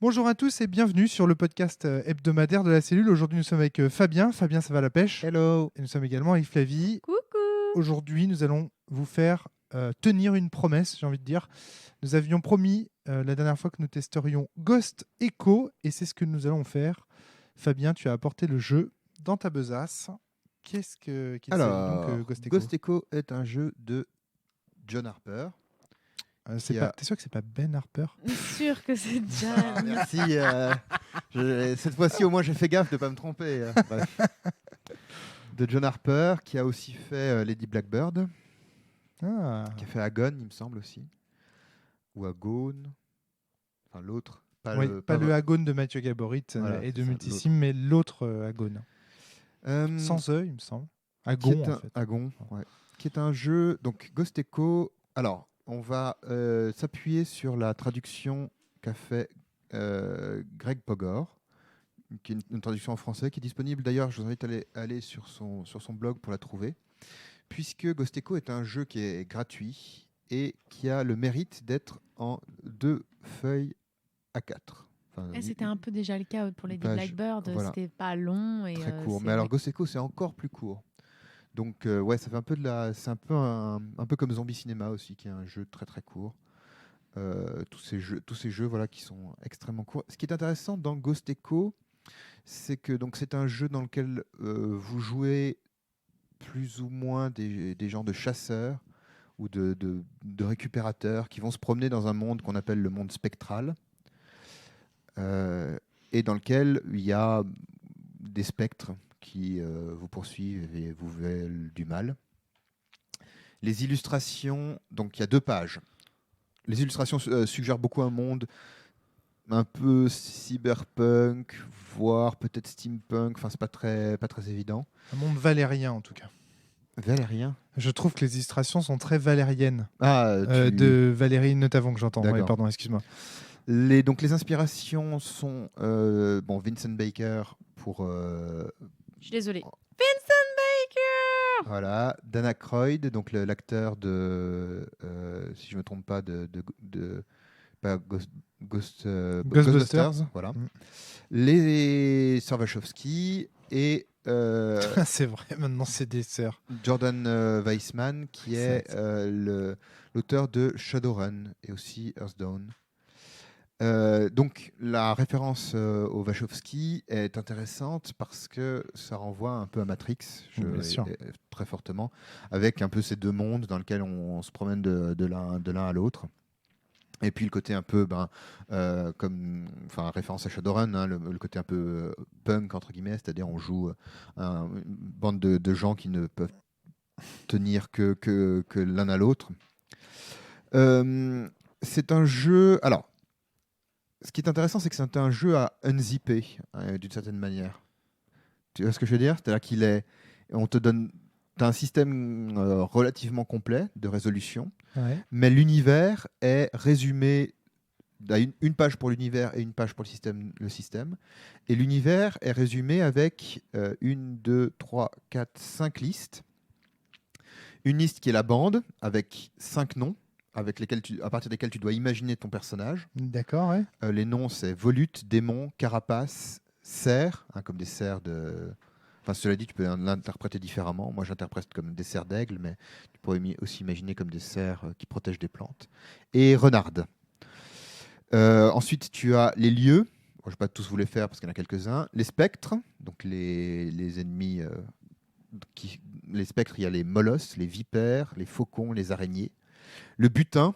Bonjour à tous et bienvenue sur le podcast hebdomadaire de la cellule. Aujourd'hui, nous sommes avec Fabien. Fabien, ça va à la pêche. Hello. Et nous sommes également avec Flavie. Coucou. Aujourd'hui, nous allons vous faire tenir une promesse, j'ai envie de dire. Nous avions promis la dernière fois que nous testerions Ghost Echo et c'est ce que nous allons faire. Fabien, tu as apporté le jeu dans ta besace. Qu'il s'agit donc Ghost Echo? Ghost Echo est un jeu de John Harper. T'es sûr que c'est pas Ben Harper? Sûr que c'est John. Merci. Cette fois-ci, au moins, j'ai fait gaffe de ne pas me tromper. Bref. De John Harper, qui a aussi fait Lady Blackbird, qui a fait Agone, il me semble aussi. Ou Agone. Enfin, l'autre. Pas le Agone de Mathieu Gaborit et de Multisim, mais l'autre Agone. Sans eux, il me semble. Agon, en fait. Agon, ouais. Qui est un jeu. Donc, Ghost Echo. Alors, on va s'appuyer sur la traduction qu'a fait Greg Pogor, qui est une traduction en français, qui est disponible d'ailleurs. Je vous invite à aller sur son blog pour la trouver, puisque Ghost Echo est un jeu qui est gratuit et qui a le mérite d'être en 2 feuilles A4. Enfin, C'était un peu déjà le cas pour les Blackbird, voilà. C'était pas long. Et très court. Mais alors Ghost Echo, c'est encore plus court. Donc ouais, ça fait un peu c'est un peu comme Zombie Cinema aussi, qui est un jeu très très court. Tous ces jeux voilà, qui sont extrêmement courts. Ce qui est intéressant dans Ghost Echo, c'est que donc c'est un jeu dans lequel vous jouez plus ou moins des genres de chasseurs ou de récupérateurs qui vont se promener dans un monde qu'on appelle le monde spectral, et dans lequel il y a des spectres qui vous poursuivent et vous veulent du mal. Les illustrations, donc il y a 2 pages. Les illustrations suggèrent beaucoup un monde un peu cyberpunk, voire peut-être steampunk. Enfin, c'est pas très évident. Un monde valérien, en tout cas. Valérien. Je trouve que les illustrations sont très valériennes. De Valérie Notavon, que j'entends. Ouais, pardon, excuse-moi. Donc les inspirations sont Vincent Baker pour... Je suis désolée. Vincent Baker. Voilà, Dan Aykroyd, donc l'acteur de, si je me trompe pas, Ghostbusters. Voilà. Les Sœurs Wachowski et c'est vrai, maintenant c'est des sœurs. Jordan Weissman, qui est l'auteur de Shadowrun et aussi Earthdawn. Donc la référence aux Wachowski est intéressante parce que ça renvoie un peu à Matrix, très fortement, avec un peu ces 2 mondes dans lesquels on se promène de l'un à l'autre. Et puis le côté un peu, référence à Shadowrun, hein, le côté un peu punk, entre guillemets, c'est-à-dire on joue une bande de gens qui ne peuvent tenir que l'un à l'autre. C'est un jeu... Alors, ce qui est intéressant, c'est que c'est un jeu à unzipper, d'une certaine manière. Tu vois ce que je veux dire ? C'est-à-dire t'as un système relativement complet de résolution, mais l'univers est résumé à une page pour l'univers et une page pour le système. Et l'univers est résumé avec 1, 2, 3, 4, 5 listes. Une liste qui est la bande, avec 5 noms, à partir desquels tu dois imaginer ton personnage. D'accord, ouais. Les noms, c'est Volute, Démon, Carapace, Cerf, comme des cerfs de... Enfin, cela dit, tu peux l'interpréter différemment. Moi, j'interprète comme des cerfs d'aigle, mais tu pourrais aussi imaginer comme des cerfs qui protègent des plantes. Et Renarde. Ensuite, tu as les lieux. Je ne vais pas tous vous les faire parce qu'il y en a quelques-uns. Les spectres, donc les ennemis... les spectres, il y a les molosses, les vipères, les faucons, les araignées. Le butin,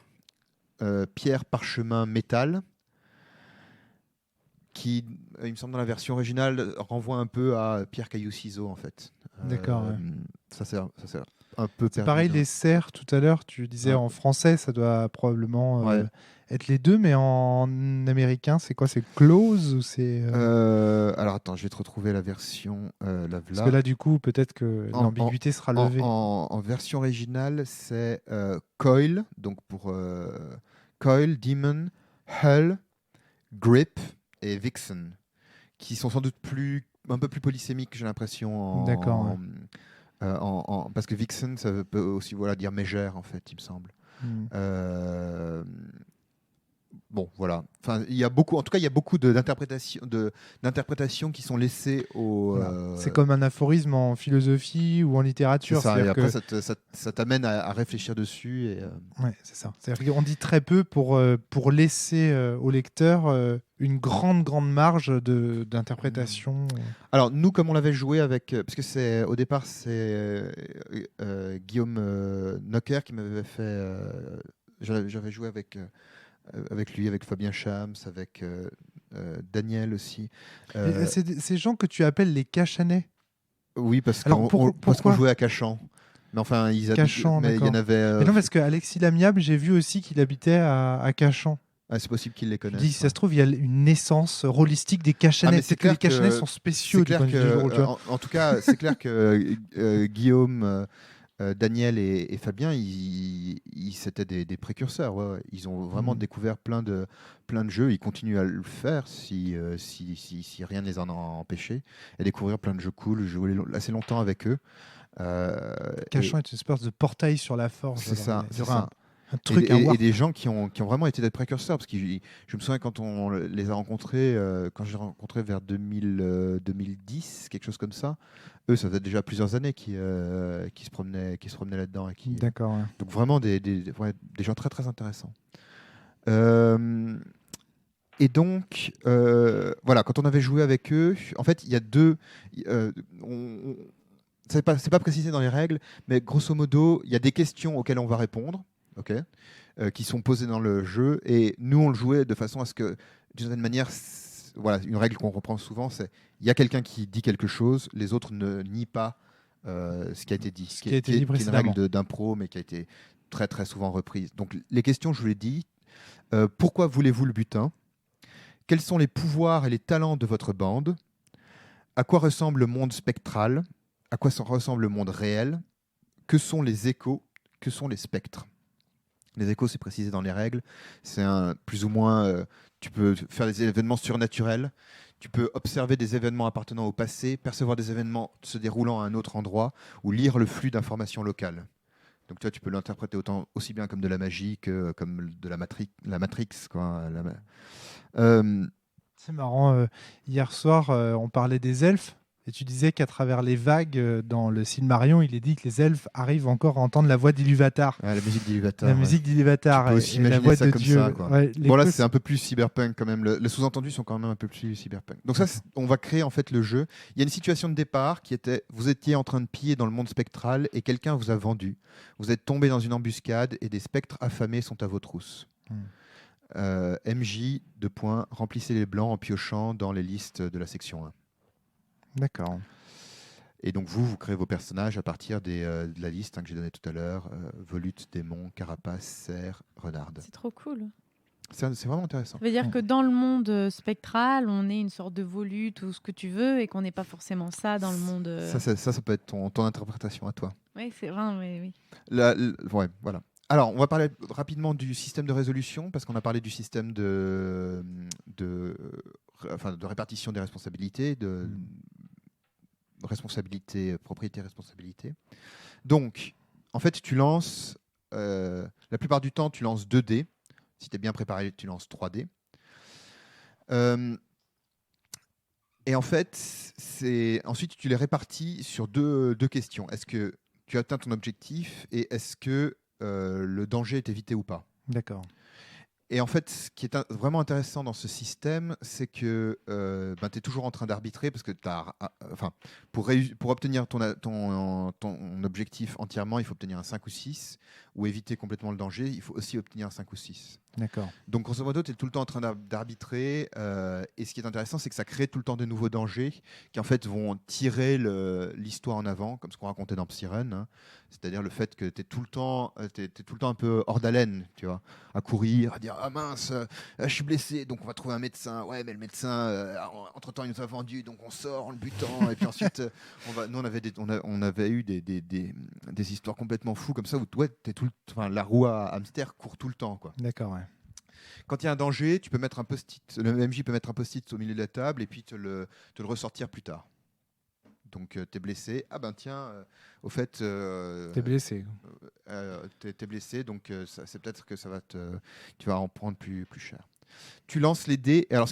pierre, parchemin, métal, qui, il me semble dans la version originale, renvoie un peu à pierre, caillou, ciseaux, en fait. D'accord. Ouais. Ça sert un peu perdu. Pareil, les cerfs, tout à l'heure, tu disais en français, ça doit probablement être les 2, mais en américain, c'est quoi ? C'est close ou c'est... Alors attends, je vais te retrouver la version... Parce que là, du coup, peut-être que l'ambiguïté sera levée. En version originale, c'est Coil, donc pour Coil, Demon, Hull, Grip et Vixen, qui sont sans doute un peu plus polysémiques, j'ai l'impression. D'accord. Parce que Vixen, ça peut aussi dire mégère, en fait, il me semble. bon, voilà. Enfin, il y a beaucoup, en tout cas, il y a beaucoup d'interprétations qui sont laissées au. Voilà. C'est comme un aphorisme en philosophie ou en C'est littérature. ça. Et C'est-à-dire après, que ça t'amène à réfléchir dessus. ouais, c'est ça. C'est-à-dire qu'on dit très peu pour laisser au lecteur une grande marge d'interprétation. Alors, nous, comme on l'avait joué avec. Parce que au départ, c'est Guillaume Nocker qui m'avait fait. J'avais joué avec lui, avec Fabien Chams, avec Daniel aussi. Et c'est ces gens que tu appelles les Cachanais. Oui, parce Alors, qu'on pourquoi jouait à Cachan. Mais enfin, Cachan, mais il y en d'accord. avait. Mais non, parce qu'Alexis Lamiable, j'ai vu aussi qu'il habitait à Cachan. C'est possible qu'ils les Je connaissent. dis, si ça se trouve, il y a une naissance rholistique des Cachanais. Mais C'est que les Cachanais sont spéciaux c'est du clair point de vue du jeu de rôle, que, tu vois. en tout cas, c'est clair que Guillaume, Daniel et Fabien, c'était des précurseurs. Ouais. Ils ont vraiment découvert plein de jeux. Ils continuent à le faire si rien ne les en a empêchés. Et découvrir plein de jeux cool. J'ai joué assez longtemps avec eux. Cachan est une espèce de portail sur la forge. C'est ça. Il y aura un truc à voir. Et des gens qui ont vraiment été des précurseurs. Parce que je me souviens quand on les a rencontrés, quand j'ai rencontré vers 2010, quelque chose comme ça. Eux, ça faisait déjà plusieurs années qui se promenaient là-dedans. D'accord. Ouais. Donc vraiment des gens très très intéressants. Et donc, voilà, quand on avait joué avec eux, en fait, il y a deux. C'est pas précisé dans les règles, mais grosso modo, il y a des questions auxquelles on va répondre, ok, qui sont posées dans le jeu, et nous on le jouait de façon à ce que, d'une certaine manière, voilà, une règle qu'on reprend souvent, c'est il y a quelqu'un qui dit quelque chose, les autres ne nient pas ce qui a été dit, Ce qui a été dit qui est une précédemment. règle d'impro, mais qui a été très très souvent reprise. Donc les questions, je vous l'ai dit, pourquoi voulez-vous le butin? Quels sont les pouvoirs et les talents de votre bande? À quoi ressemble le monde spectral? À quoi ressemble le monde réel? Que sont les échos? Que sont les spectres? Les échos, c'est précisé dans les règles. C'est plus ou moins, tu peux faire des événements surnaturels, tu peux observer des événements appartenant au passé, percevoir des événements se déroulant à un autre endroit, ou lire le flux d'informations locales. Donc tu vois, tu peux l'interpréter aussi bien comme de la magie que comme de la Matrix, quoi. C'est marrant. Hier soir, on parlait des elfes. Et tu disais qu'à travers les vagues, dans le Silmarion, il est dit que les elfes arrivent encore à entendre la voix d'Iluvatar. La musique d'Iluvatar. La musique d'Iluvatar. Tu peux aussi et la imaginer voix ça de comme Dieu. ça, quoi. Ouais, Bon, là, c'est un peu plus cyberpunk quand même. Les sous-entendus sont quand même un peu plus cyberpunk. Donc ça, on va créer en fait le jeu. Il y a une situation de départ qui était, vous étiez en train de piller dans le monde spectral et quelqu'un vous a vendu. Vous êtes tombé dans une embuscade et des spectres affamés sont à vos trousses. MJ, remplissez les blancs en piochant dans les listes de la section 1. D'accord. Et donc vous créez vos personnages à partir de la liste que j'ai donnée tout à l'heure. Volute, démon, carapace, cerf, renarde. C'est trop cool. C'est vraiment intéressant. Ça veut dire que dans le monde spectral, on est une sorte de volute ou ce que tu veux et qu'on n'est pas forcément ça dans le monde. Ça peut être ton interprétation à toi. Oui, c'est vrai, oui. Ouais, voilà. Alors, on va parler rapidement du système de résolution, parce qu'on a parlé du système de répartition des responsabilités, de responsabilité, propriété, responsabilité. Donc, en fait, tu lances, la plupart du temps, tu lances 2 dés. Si tu es bien préparé, tu lances 3 dés. Et en fait, ensuite, tu les répartis sur deux questions. Est-ce que tu atteins ton objectif et est-ce que le danger est évité ou pas? D'accord. Et en fait, ce qui est vraiment intéressant dans ce système, c'est que tu es toujours en train d'arbitrer parce que pour obtenir ton objectif entièrement, il faut obtenir un 5 ou 6, ou éviter complètement le danger, il faut aussi obtenir un 5 ou 6. D'accord. Donc, grosso modo, tu es tout le temps en train d'arbitrer. Et ce qui est intéressant, c'est que ça crée tout le temps de nouveaux dangers qui, en fait, vont tirer l'histoire en avant, comme ce qu'on racontait dans Psyrun. Hein. C'est-à-dire le fait que tu es tout le temps un peu hors d'haleine, tu vois, à courir, à dire « Ah mince, je suis blessé, donc on va trouver un médecin. Ouais, mais le médecin, entre-temps, il nous a vendu, donc on sort en le butant. Et puis ensuite, nous, on avait eu des histoires complètement fous comme ça, où la roue à hamster court tout le temps, quoi. D'accord, ouais. Quand il y a un danger, tu peux mettre un post-it. Le MJ peut mettre un post-it au milieu de la table et puis te le ressortir plus tard. Donc, tu es blessé. Ah ben tiens, au fait... T'es blessé. T'es blessé, donc c'est peut-être que tu vas en prendre plus cher. tu lances les dés. Alors,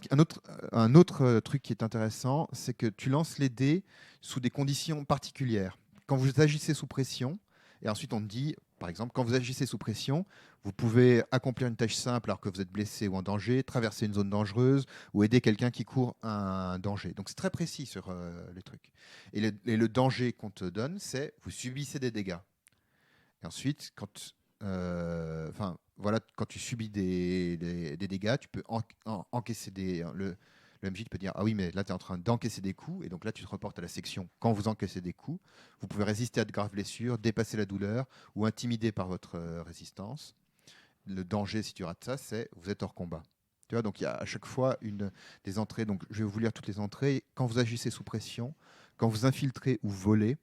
un autre truc qui est intéressant, c'est que tu lances les dés sous des conditions particulières. Quand vous agissez sous pression, et ensuite on te dit, par exemple, quand vous agissez sous pression, vous pouvez accomplir une tâche simple alors que vous êtes blessé ou en danger, traverser une zone dangereuse ou aider quelqu'un qui court un danger. Donc c'est très précis sur les trucs. Et le danger qu'on te donne, c'est vous subissez des dégâts. Et ensuite, quand tu subis des dégâts, tu peux encaisser le MJ peut dire ah oui, mais là tu es en train d'encaisser des coups, et donc là tu te reportes à la section quand vous encaissez des coups. Vous pouvez résister à de graves blessures, dépasser la douleur ou intimider par votre résistance. Le danger, si tu rates ça, c'est vous êtes hors combat. Tu vois, donc il y a à chaque fois des entrées. Donc je vais vous lire toutes les entrées. Quand vous agissez sous pression, quand vous infiltrez ou volez,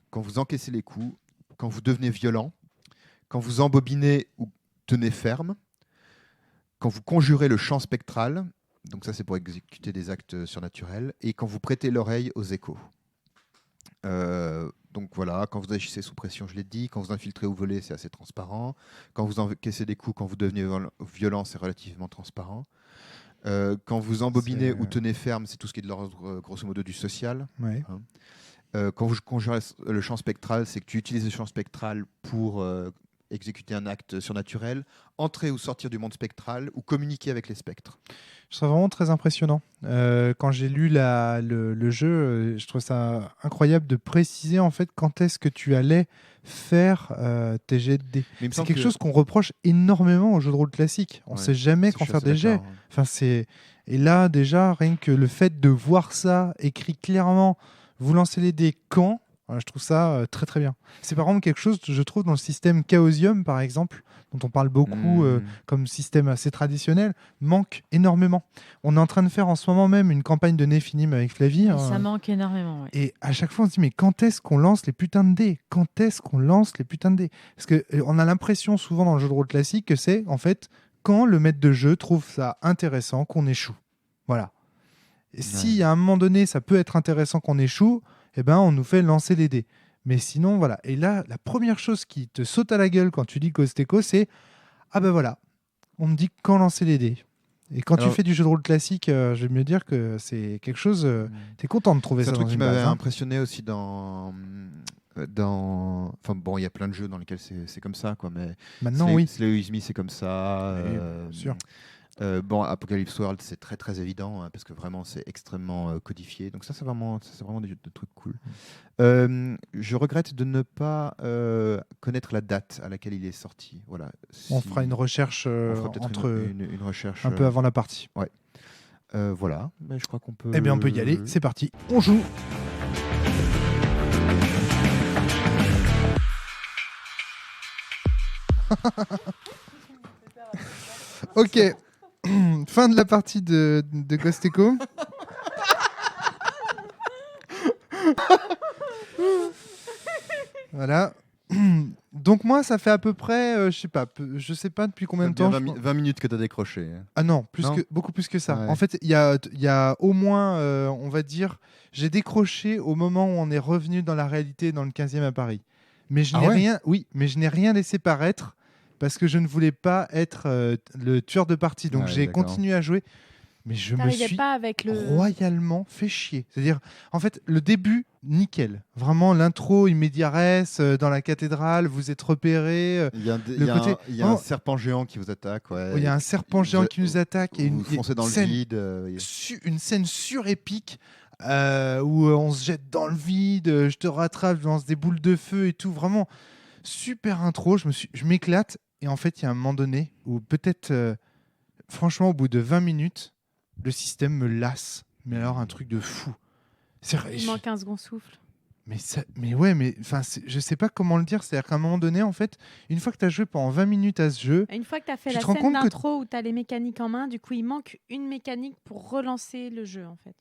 quand vous encaissez les coups, quand vous devenez violent, quand vous embobinez ou tenez ferme, quand vous conjurez le champ spectral, donc ça c'est pour exécuter des actes surnaturels, et quand vous prêtez l'oreille aux échos. Donc voilà, quand vous agissez sous pression, je l'ai dit, quand vous infiltrez ou volez, c'est assez transparent, quand vous encaissez des coups, quand vous devenez violent, c'est relativement transparent. Quand vous embobinez ou tenez ferme, c'est tout ce qui est de l'ordre, grosso modo, du social. Ouais. Quand vous conjurez le champ spectral, c'est que tu utilises le champ spectral pour exécuter un acte surnaturel, entrer ou sortir du monde spectral ou communiquer avec les spectres. Je trouve vraiment très impressionnant. Quand j'ai lu le jeu, je trouve ça incroyable de préciser en fait quand est-ce que tu allais faire tes jets de dés. C'est quelque chose qu'on reproche énormément aux jeux de rôle classiques. On ne sait jamais quand faire des jets. Enfin, et là, déjà, rien que le fait de voir ça écrit clairement, vous lancez les dés quand, je trouve ça très très bien. C'est par exemple quelque chose, je trouve, dans le système Chaosium, par exemple, dont on parle beaucoup comme système assez traditionnel, manque énormément. On est en train de faire en ce moment même une campagne de Nephilim avec Flavie. Ça manque énormément. Ouais. Et à chaque fois, on se dit, mais quand est-ce qu'on lance les putains de dés ? Quand est-ce qu'on lance les putains de dés ? Parce qu'on a l'impression souvent dans le jeu de rôle classique que c'est, en fait, quand le maître de jeu trouve ça intéressant qu'on échoue. Voilà. Et si à un moment donné, ça peut être intéressant qu'on échoue, eh ben, on nous fait lancer les dés. Mais sinon, voilà. Et là, la première chose qui te saute à la gueule quand tu dis Ghost Echo, c'est ah ben voilà, on me dit quand lancer les dés. Et quand tu fais du jeu de rôle classique, je vais me dire que c'est quelque chose. Tu es content de trouver ça. C'est un truc qui m'avait impressionné aussi dans. Enfin bon, il y a plein de jeux dans lesquels c'est comme ça, quoi. Mais maintenant, oui. Slay With Me, c'est comme ça. Bien sûr. Bon, Apocalypse World, c'est très très évident parce que vraiment c'est extrêmement codifié. Donc ça, c'est vraiment des trucs cool. Je regrette de ne pas connaître la date à laquelle il est sorti. Voilà. On fera une recherche une recherche un peu avant la partie. Ouais. Voilà. Mais je crois qu'on peut. Eh bien, on peut y aller. C'est parti. On joue. Ok. Fin de la partie de Ghost Echo. Voilà. Donc moi, ça fait à peu près, je sais pas depuis combien de temps. 20 minutes que tu as décroché. Ah non, beaucoup plus que ça. Ouais. En fait, il y a au moins, on va dire, j'ai décroché au moment où on est revenu dans la réalité dans le 15e à Paris. Mais je n'ai rien laissé paraître parce que je ne voulais pas être le tueur de partie. Donc j'ai continué à jouer. Mais je me suis royalement fait chier. C'est-à-dire, en fait, le début, nickel. Vraiment, l'intro, in media res, dans la cathédrale, vous êtes repérés. Il y a un serpent géant qui vous attaque. Il y a un serpent géant qui nous attaque. Vous foncez dans le vide. Une scène surépique où on se jette dans le vide, je te rattrape, je lance des boules de feu et tout. Vraiment, super intro. Je m'éclate. Et en fait, il y a un moment donné où peut-être, franchement, au bout de 20 minutes, le système me lasse, mais alors un truc de fou. Il manque un second souffle. Je sais pas comment le dire. C'est-à-dire qu'à un moment donné, en fait, une fois que tu as joué pendant 20 minutes à ce jeu... Une fois que tu as fait la scène d'intro où tu as les mécaniques en main, du coup, il manque une mécanique pour relancer le jeu, en fait.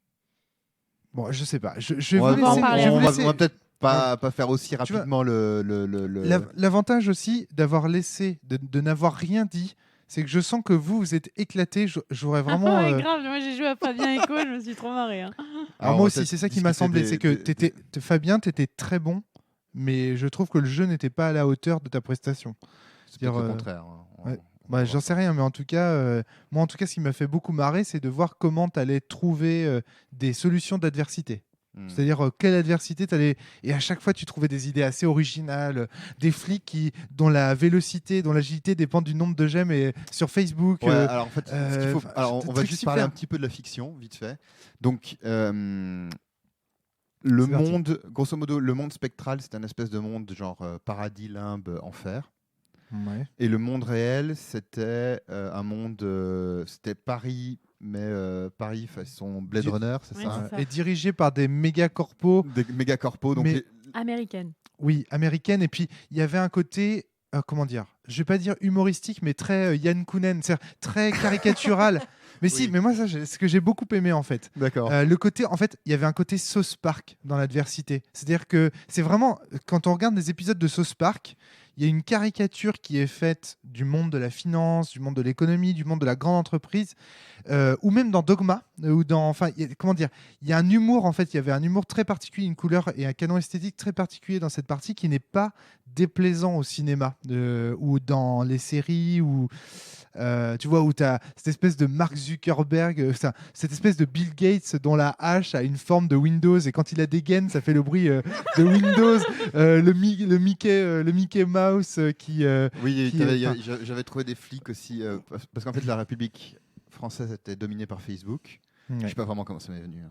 Bon, je sais pas. Je vais vous laisser... On va peut-être pas faire aussi rapidement L'avantage aussi d'avoir laissé, de n'avoir rien dit, c'est que je sens que vous êtes éclatés. J'aurais vraiment. Grave, moi j'ai joué à Fabien Echo, je me suis trop marré. Alors moi aussi, c'est ça qui m'a semblé, c'est que Fabien, t'étais très bon, mais je trouve que le jeu n'était pas à la hauteur de ta prestation. C'est le contraire. Bah, j'en sais rien, mais en tout cas, moi, en tout cas, ce qui m'a fait beaucoup marrer, c'est de voir comment tu allais trouver des solutions d'adversité. C'est-à-dire quelle adversité tu allais. Et à chaque fois, tu trouvais des idées assez originales, des flics dont la vélocité, dont l'agilité dépend du nombre de j'aime et sur Facebook. Ouais, alors en fait, ce qu'il faut... enfin, alors, des on va trucs juste super. parler un petit peu de la fiction, vite fait. Donc, le C'est parti. monde, grosso modo, le monde spectral, c'est un espèce de monde genre paradis, limbe, enfer. Ouais. Et le monde réel, c'était un monde, c'était Paris, mais Paris façon Blade Du- Runner, c'est Ouais, ça, c'est ça. Et dirigé par des méga corpos. Des méga corpos. Donc Mais- Américaine. Oui, américaine. Et puis, il y avait un côté, comment dire, je vais pas dire humoristique, mais très Yann Kounen, c'est-à-dire très caricatural. Mais si, Oui. mais moi, ça, c'est ce que j'ai beaucoup aimé, en fait. D'accord. Le côté, en fait, il y avait un côté Sauce Park dans l'adversité. C'est-à-dire que c'est vraiment, quand on regarde des épisodes de Sauce Park, il y a une caricature qui est faite du monde de la finance, du monde de l'économie, du monde de la grande entreprise, ou même dans Dogma, ou dans, enfin, comment dire, il y a un humour, en fait, il y avait un humour très particulier, une couleur et un canon esthétique très particulier dans cette partie qui n'est pas déplaisant au cinéma ou dans les séries ou tu vois, où tu as cette espèce de Mark Zuckerberg, cette espèce de Bill Gates dont la hache a une forme de Windows et quand il la dégaine, ça fait le bruit de Windows, le Mickey Mouse qui. Oui, qui, enfin, j'avais trouvé des flics aussi, parce qu'en fait, la République française était dominée par Facebook. Je ouais. sais pas vraiment comment ça m'est venu, hein.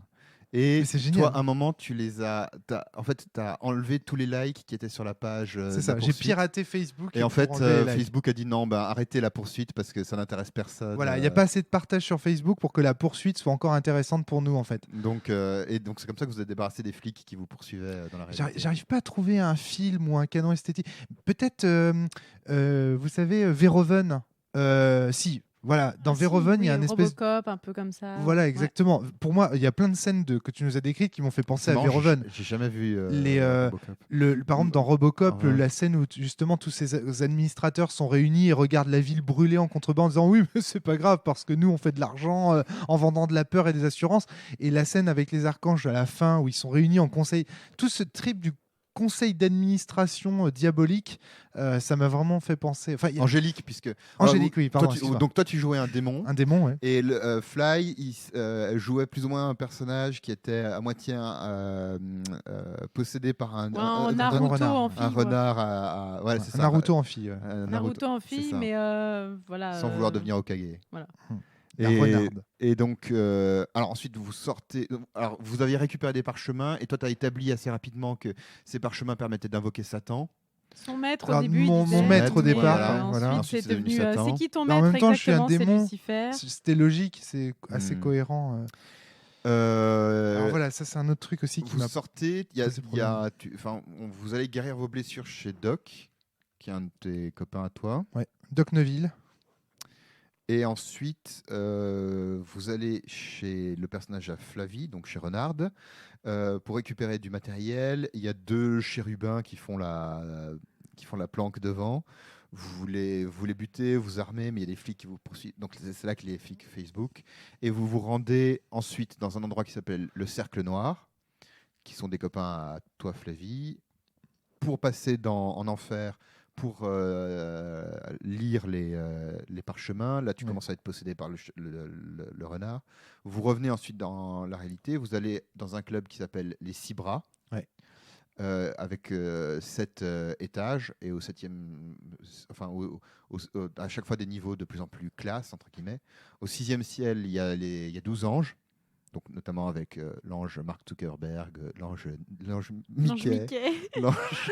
Et Mais c'est génial. toi, à un moment, en fait, tu as enlevé tous les likes qui étaient sur la page. C'est de la ça, j'ai poursuite. piraté Facebook. Et en pour fait, enlever les likes. Facebook a dit non, bah, arrêtez la poursuite parce que ça n'intéresse personne. Voilà, il n'y a pas assez de partage sur Facebook pour que la poursuite soit encore intéressante pour nous, en fait. Donc, c'est comme ça que vous êtes débarrassé des flics qui vous poursuivaient dans la réalité. J'arrive pas à trouver un film ou un canon esthétique. Peut-être, vous savez, Verhoeven. Si, voilà, dans Verhoeven, il y a un espèce. Robocop, un peu comme ça. Voilà, Ouais. exactement. Pour moi, il y a plein de scènes que tu nous as décrites qui m'ont fait penser C'est à marrant, Verhoeven. j'ai jamais vu Robocop. Par exemple, dans Robocop, Ouais. la scène où justement tous ces administrateurs sont réunis et regardent la ville brûler en contrebas en disant oui, mais c'est pas grave parce que nous on fait de l'argent en vendant de la peur et des assurances. Et la scène avec les archanges à la fin où ils sont réunis en conseil, tout ce trip du conseil d'administration diabolique, ça m'a vraiment fait penser. Enfin, Angélique, puisque. Angélique, oui, pardon. Donc toi, tu jouais un démon. Un démon, ouais. Et le Fly, il jouait plus ou moins un personnage qui était à moitié possédé par un Naruto renard. en fille. un quoi. renard. Ouais, c'est Un ça. Naruto en fille. Ouais. Naruto en c'est fille, ça. mais voilà. Sans vouloir devenir Hokage. voilà. La renarde. Et donc, alors ensuite, vous sortez. Alors, vous aviez récupéré des parchemins, et toi, tu as établi assez rapidement que ces parchemins permettaient d'invoquer Satan. Son maître Alors, au début. mon il disait, maître au mais, départ, voilà. voilà. Ensuite, Ensuite, c'est c'est devenu devenu. Satan. C'est qui ton Mais en maître même temps, je suis un exactement? C'est démon. Lucifer. C'était logique, c'est assez cohérent. Alors voilà, ça c'est un autre truc aussi qui Vous m'a. sortez, posé problème. vous allez guérir vos blessures chez Doc, qui est un de tes copains à toi. Ouais. Doc Neville. Et ensuite, vous allez chez le personnage à Flavie, donc chez Renard, pour récupérer du matériel. Il y a deux chérubins qui font la planque devant. Vous les butez, vous armez, mais il y a des flics qui vous poursuivent. Donc c'est là que les flics Facebook. Et vous vous rendez ensuite dans un endroit qui s'appelle le Cercle Noir, qui sont des copains à toi, Flavie, pour passer en enfer, pour lire les parchemins. Là, tu Ouais. commences à être possédé par le renard. Vous revenez ensuite dans la réalité. Vous allez dans un club qui s'appelle les Six Bras, Ouais. avec 7 étages, et au 7e, enfin, à chaque fois des niveaux de plus en plus classe, entre guillemets. Au 6e ciel, il y a 12 anges. Donc, notamment avec l'ange Mark Zuckerberg, l'ange L'ange Mickey. Mickey. l'ange-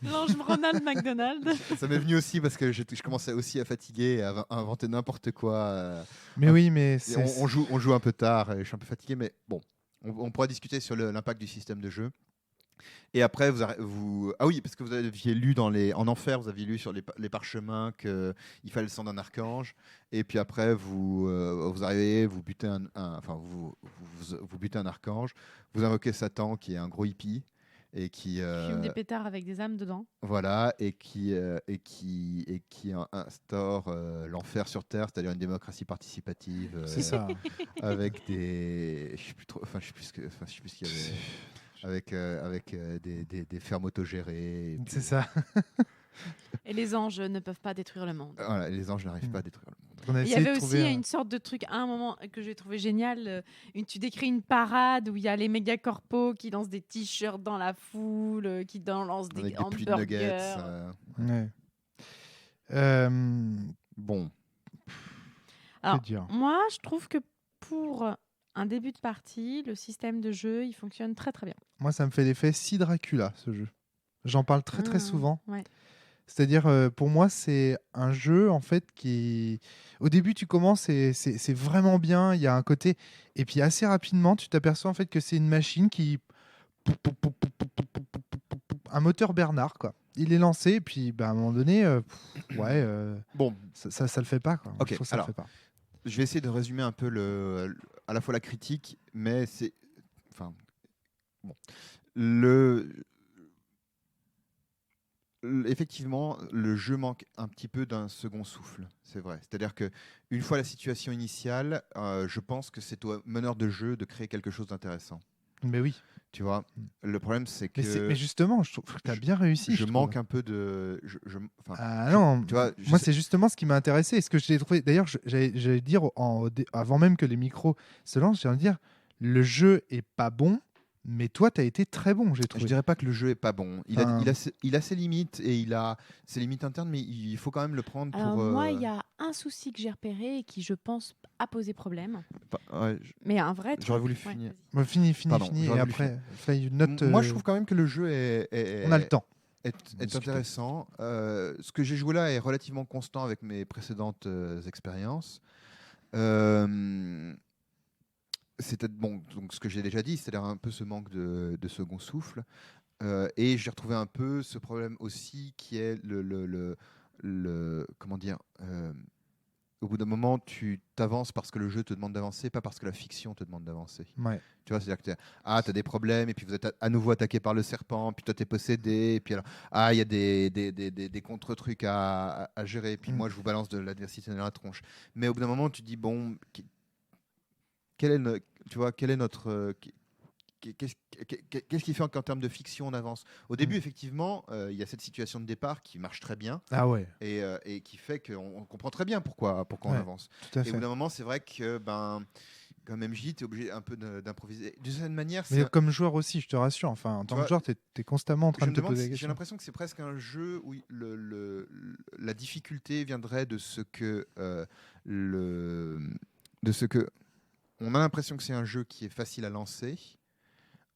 L'ange Ronald McDonald. Ça m'est venu aussi parce que je commençais aussi à fatiguer, à inventer n'importe quoi. Mais oui, mais Et on joue un peu tard et je suis un peu fatigué, mais bon, on pourra discuter sur l'impact du système de jeu. Et après, ah oui, parce que vous aviez lu en enfer, vous aviez lu sur les parchemins qu'il fallait le sang d'un archange. Et puis après, vous arrivez, vous butez vous butez un archange, vous invoquez Satan, qui est un gros hippie. Et qui Fume des pétards avec des âmes dedans. voilà, et qui instaure l'enfer sur terre, c'est-à-dire une démocratie participative. c'est ça. Avec des, je sais plus trop, je sais plus ce qu'il y avait, avec des fermes autogérées. Et puis, C'est ça. Et les anges ne peuvent pas détruire le monde. Voilà, les anges n'arrivent pas à détruire le monde. On a Il y essayé de avait aussi trouver une sorte de truc à un moment que j'ai trouvé génial. Tu décris une parade où il y a les méga corpos qui lancent des t-shirts dans la foule, qui lancent Avec des des pluies de nuggets. hamburgers. Ouais. Euh, Bon, Alors, que dire moi, je trouve que pour un début de partie, le système de jeu, il fonctionne très très bien. Moi, ça me fait l'effet si Dracula, ce jeu. J'en parle très très souvent. Ouais. C'est-à-dire, pour moi, c'est un jeu en fait qui, au début, tu commences et c'est vraiment bien. Il y a un côté, et puis assez rapidement, tu t'aperçois en fait que c'est une machine qui, un moteur Bernard quoi. Il est lancé, et puis à un moment donné, bon, ça le fait pas quoi. Ok, Je trouve que ça alors, le fait pas. je vais essayer de résumer un peu à la fois la critique, mais c'est, enfin, bon, effectivement, le jeu manque un petit peu d'un second souffle, c'est vrai. C'est-à-dire que une fois la situation initiale, je pense que c'est au meneur de jeu de créer quelque chose d'intéressant. Mais oui. Tu vois, le problème c'est que Mais justement, je trouve que tu as bien réussi. je manque un peu de. Ah non, tu vois, moi c'est justement ce qui m'a intéressé. Ce que j'ai trouvé, d'ailleurs, j'allais dire avant même que les micros se lancent, j'allais dire, le jeu est pas bon, mais toi tu as été très bon, j'ai Je trouvé. dirais pas que le jeu est pas bon. Enfin- Il a ses limites et il a ses limites internes, mais il faut quand même le prendre Alors pour. moi, il y a un souci que j'ai repéré et qui, je pense, a posé problème. Ouais, Mais un vrai J'aurais truc. voulu Ouais, finir. vas-y. Fini, Pardon, et j'aurais voulu après, fais une note. Moi, je trouve quand même que le jeu on a le temps. est Discuter. intéressant. Ce que j'ai joué là est relativement constant avec mes précédentes expériences. C'était bon, donc ce que j'ai déjà dit, c'est-à-dire un peu ce manque de second souffle. Et j'ai retrouvé un peu ce problème aussi qui est comment dire, au bout d'un moment, tu t'avances parce que le jeu te demande d'avancer, pas parce que la fiction te demande d'avancer. Ouais. Tu vois, c'est-à-dire que tu as des problèmes, et puis vous êtes à nouveau attaqué par le serpent, puis toi, tu es possédé, et puis alors, il y a des contre-trucs à gérer, et puis moi, je vous balance de l'adversité dans la tronche. Mais au bout d'un moment, tu te dis, bon, quel est notre. Qu'est-ce qui fait qu'en termes de fiction on avance? Au début, effectivement, il y a cette situation de départ qui marche très bien Ah ouais, et qui fait qu'on comprend très bien pourquoi on Ouais, avance. tout à Et au fait. bout d'un moment, c'est vrai que quand même, tu es obligé un peu d'improviser. D'une certaine manière, Mais comme joueur aussi, je te rassure. Enfin, en tant vois, que joueur, tu es constamment en train je de me te demande poser la j'ai question. l'impression que c'est presque un jeu où la difficulté viendrait de ce que on a l'impression que c'est un jeu qui est facile à lancer.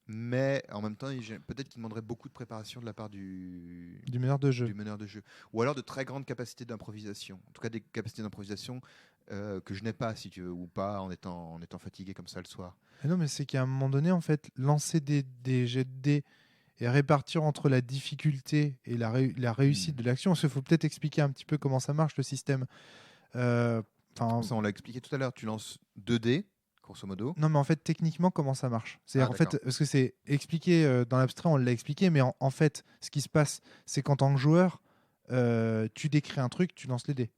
Mais en même temps, peut-être qu'il demanderait beaucoup de préparation de la part du meneur de jeu. du meneur de jeu. Ou alors de très grandes capacités d'improvisation. En tout cas, des capacités d'improvisation que je n'ai pas, si tu veux, ou pas en étant fatigué comme ça le soir. Mais non, mais c'est qu'à un moment donné, en fait, lancer des jets de dés et répartir entre la difficulté et la réussite de l'action. Parce qu'il faut peut-être expliquer un petit peu comment ça marche, le système. Ça, on l'a expliqué tout à l'heure. Tu lances 2 dés, grosso modo. Non, mais en fait, techniquement, comment ça marche? C'est-à-dire, en fait, d'accord. parce que c'est expliqué dans l'abstrait, on l'a expliqué, mais en fait, ce qui se passe, c'est qu'en tant que joueur, tu décris un truc, tu lances les dés.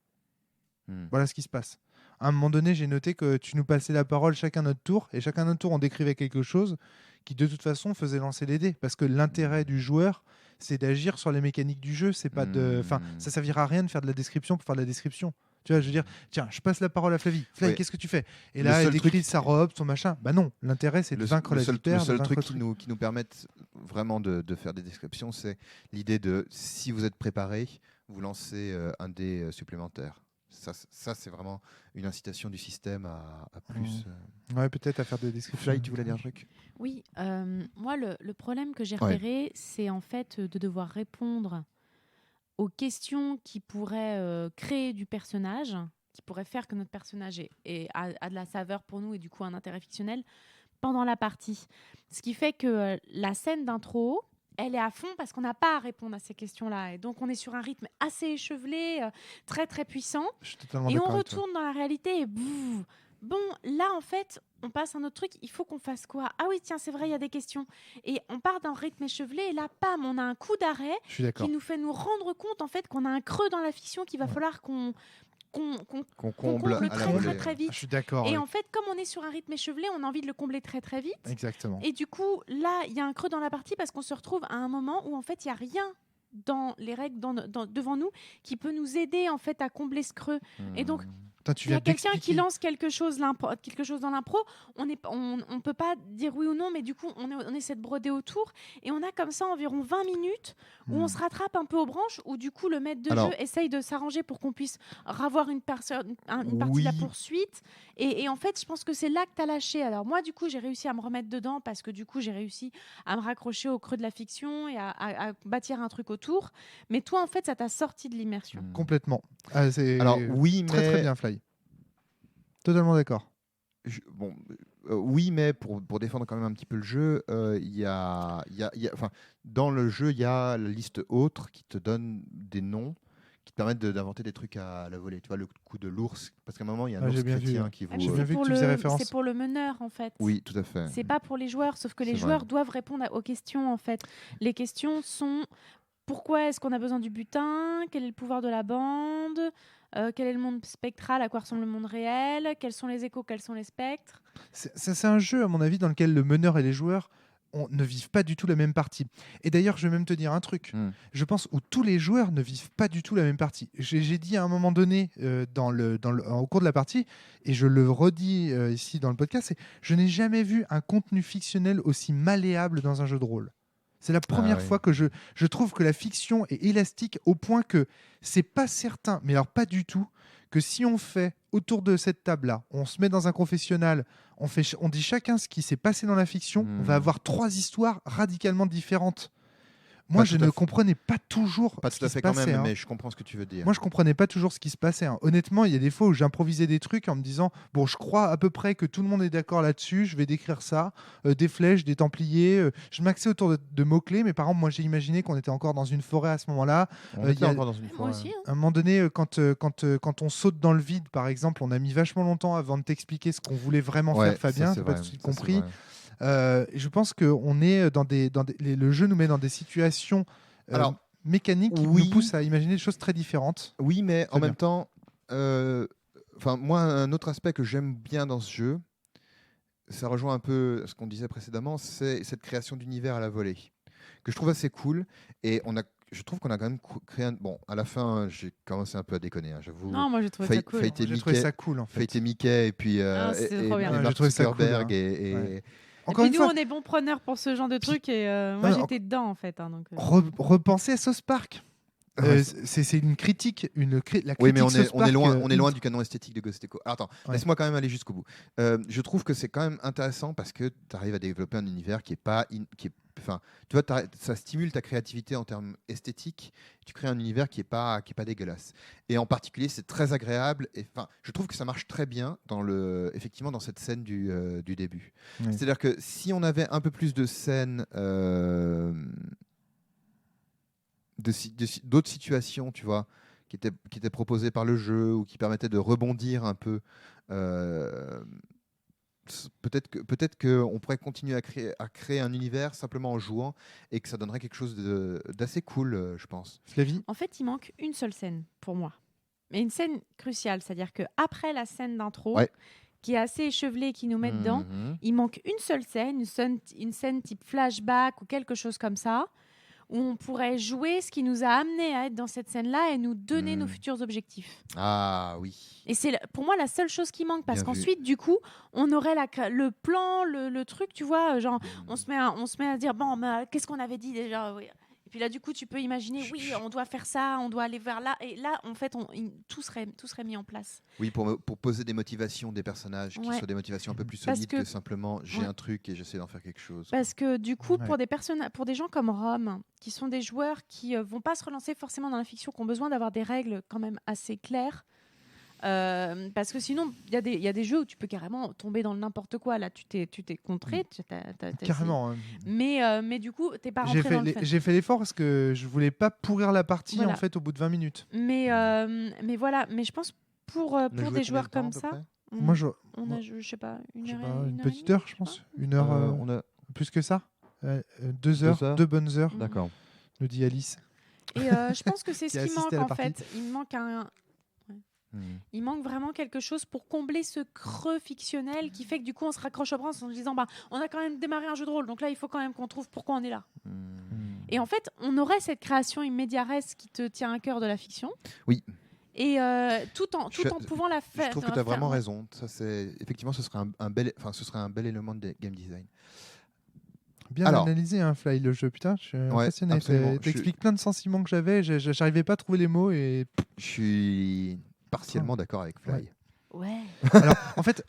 Voilà ce qui se passe. À un moment donné, j'ai noté que tu nous passais la parole chacun notre tour, et chacun notre tour, on décrivait quelque chose qui, de toute façon, faisait lancer les dés. Parce que l'intérêt du joueur, c'est d'agir sur les mécaniques du jeu. C'est pas de, enfin, ça servira à rien de faire de la description pour faire de la description. Tu vois, je veux dire, tiens, je passe la parole à Flavie. Flavie, Oui. qu'est-ce que tu fais? Et Le là, elle seul décrit truc- sa robe, son machin. Bah non, l'intérêt, c'est de vaincre la vipère. Le seul de vaincre truc le qui nous permette vraiment de faire des descriptions, c'est l'idée de, si vous êtes préparé, vous lancez un dé supplémentaire. Ça c'est vraiment une incitation du système à plus. Ouais, peut-être à faire des descriptions. Fly, tu voulais dire un truc? Oui, moi, le problème que j'ai repéré, c'est en fait de devoir répondre aux questions qui pourraient créer du personnage, qui pourraient faire que notre personnage a de la saveur pour nous et du coup un intérêt fictionnel pendant la partie. Ce qui fait que la scène d'intro, elle est à fond parce qu'on n'a pas à répondre à ces questions-là. Et donc on est sur un rythme assez échevelé, très très puissant. Je suis totalement Et on d'accord avec toi. retourne dans la réalité et bon, là, en fait, on passe à un autre truc. Il faut qu'on fasse quoi? Ah oui, tiens, c'est vrai, il y a des questions. Et on part d'un rythme échevelé. Et là, pam, on a un coup d'arrêt Je suis d'accord. qui nous fait nous rendre compte, en fait, qu'on a un creux dans la fiction qu'il va falloir qu'on Comble à la très, volée. très, très Je vite. suis d'accord. Et avec- en fait, comme on est sur un rythme échevelé, on a envie de le combler très, très vite. Exactement. Et du coup, là, il y a un creux dans la partie parce qu'on se retrouve à un moment où, en fait, il n'y a rien devant nous qui peut nous aider en fait à combler ce creux. Et donc Tu il y a viens quelqu'un qui d'expliquer. lance quelque chose dans l'impro, on peut pas dire oui ou non, mais du coup on essaie de broder autour et on a comme ça environ 20 minutes où on se rattrape un peu aux branches, où du coup le maître de jeu essaye de s'arranger pour qu'on puisse avoir une partie de la poursuite et en fait je pense que c'est là que tu as lâché. Alors moi du coup j'ai réussi à me remettre dedans parce que du coup j'ai réussi à me raccrocher au creux de la fiction et à bâtir un truc autour, mais toi en fait ça t'a sorti de l'immersion. Complètement. C'est Alors oui, très mais très bien, Fly. Totalement d'accord. Oui, mais pour défendre quand même un petit peu le jeu, dans le jeu, il y a la liste autre qui te donne des noms qui te permettent d'inventer des trucs à la volée. Tu vois, le coup de l'ours, parce qu'à un moment, il y a un ours j'ai bien chrétien vu. qui vous... J'ai bien vu que tu faisais référence. C'est pour le meneur, en fait. Oui, tout à fait. C'est pas pour les joueurs, sauf que les C'est joueurs vrai. doivent répondre aux questions, en fait. Les questions sont pourquoi est-ce qu'on a besoin du butin? Quel est le pouvoir de la bande? Quel est le monde spectral? À quoi ressemble le monde réel? Quels sont les échos? Quels sont les spectres? C'est un jeu, à mon avis, dans lequel le meneur et les joueurs ne vivent pas du tout la même partie. Et d'ailleurs, je vais même te dire un truc. Je pense où tous les joueurs ne vivent pas du tout la même partie. J'ai dit à un moment donné au cours de la partie, et je le redis ici dans le podcast, je n'ai jamais vu un contenu fictionnel aussi malléable dans un jeu de rôle. C'est la première fois que je trouve que la fiction est élastique au point que c'est pas certain, mais alors pas du tout, que si on fait autour de cette table-là, on se met dans un confessionnal, on dit chacun ce qui s'est passé dans la fiction, on va avoir 3 histoires radicalement différentes. Moi, je ne comprenais pas toujours Pas ce tout à qui fait se quand passait. même, mais je comprends ce que tu veux dire. Moi, je comprenais pas toujours ce qui se passait. Honnêtement, il y a des fois où j'improvisais des trucs en me disant bon, je crois à peu près que tout le monde est d'accord là-dessus. Je vais décrire ça, des flèches, des templiers. Je m'axais autour de mots-clés. Mais par exemple, moi, j'ai imaginé qu'on était encore dans une forêt à ce moment-là. On était encore dans une Moi forêt. aussi. À un moment donné, quand on saute dans le vide, par exemple, on a mis vachement longtemps avant de t'expliquer ce qu'on voulait vraiment faire, Fabien. Tu n'as pas tout de suite compris. Je pense que le jeu nous met dans des situations mécaniques qui nous poussent à imaginer des choses très différentes. Oui, mais en même temps, moi, un autre aspect que j'aime bien dans ce jeu, ça rejoint un peu ce qu'on disait précédemment, c'est cette création d'univers à la volée, que je trouve assez cool. Et je trouve qu'on a quand même créé un... Bon, à la fin, j'ai commencé un peu à déconner, j'avoue. Non, moi j'ai trouvé ça cool. J'ai trouvé ça cool, en fait. Fate et Mickey, et puis Mark Zuckerberg et Encore une fois, on est bons preneurs pour ce genre de trucs et moi j'étais dedans en fait. Repenser à South Park. C'est une critique, la critique. Oui, mais on est loin du canon esthétique de Ghost Echo. Alors, attends, laisse-moi quand même aller jusqu'au bout. Je trouve que c'est quand même intéressant parce que tu arrives à développer un univers qui est pas, tu vois, ça stimule ta créativité en termes esthétiques. Tu crées un univers qui est pas dégueulasse. Et en particulier, c'est très agréable. Et je trouve que ça marche très bien effectivement dans cette scène du début. Oui. C'est-à-dire que si on avait un peu plus de scènes. D'autres situations, tu vois, qui étaient proposées par le jeu ou qui permettaient de rebondir un peu. Peut-être qu'on pourrait continuer à créer un univers simplement en jouant et que ça donnerait quelque chose d'assez cool, je pense. Flavie ? En fait, il manque une seule scène pour moi. Mais une scène cruciale, c'est-à-dire qu'après la scène d'intro, qui est assez échevelée, qui nous met dedans, il manque une seule scène, une scène type flashback ou quelque chose comme ça, où on pourrait jouer ce qui nous a amené à être dans cette scène-là et nous donner nos futurs objectifs. Ah oui. Et c'est pour moi la seule chose qui manque, parce qu'ensuite, du coup, on aurait le plan, le truc, tu vois, genre, on se met à dire, bon, qu'est-ce qu'on avait dit déjà ? Et puis là, du coup, tu peux imaginer, oui, on doit faire ça, on doit aller vers là. Et là, en fait, tout serait mis en place. Oui, pour poser des motivations des personnages qui soient des motivations un peu plus solides que simplement j'ai un truc et j'essaie d'en faire quelque chose. Parce que du coup, pour des gens comme Rome, qui sont des joueurs qui vont pas se relancer forcément dans la fiction, qui ont besoin d'avoir des règles quand même assez claires. Parce que sinon, il y a des jeux où tu peux carrément tomber dans le n'importe quoi. Là, tu t'es contré. Carrément. Mais du coup, t'es pas rentré dans le fun. J'ai fait l'effort parce que je voulais pas pourrir la partie en fait au bout de 20 minutes. Mais voilà. Mais je pense pour des joueurs comme ça, moi je sais pas, une petite heure, je pense. Une heure, on a plus que ça. 2 heures, 2 bonnes heures. D'accord. Nous dit Alice. Et je pense que c'est ce qui manque en fait. Il manque vraiment quelque chose pour combler ce creux fictionnel qui fait que du coup on se raccroche aux branches en se disant on a quand même démarré un jeu de rôle, donc là il faut quand même qu'on trouve pourquoi on est là. Et en fait, on aurait cette création immédiate qui te tient à cœur de la fiction. Oui. Et tout en pouvant la faire. Je trouve que tu as vraiment raison. Ça, effectivement, ce serait ce serait un bel élément de game design. Bien analysé, hein, Fly, le jeu. Putain, je suis impressionné. T'expliques plein de sentiments que j'avais. J'arrivais pas à trouver les mots. Et... Je suis partiellement d'accord avec Fly. Ouais. Alors,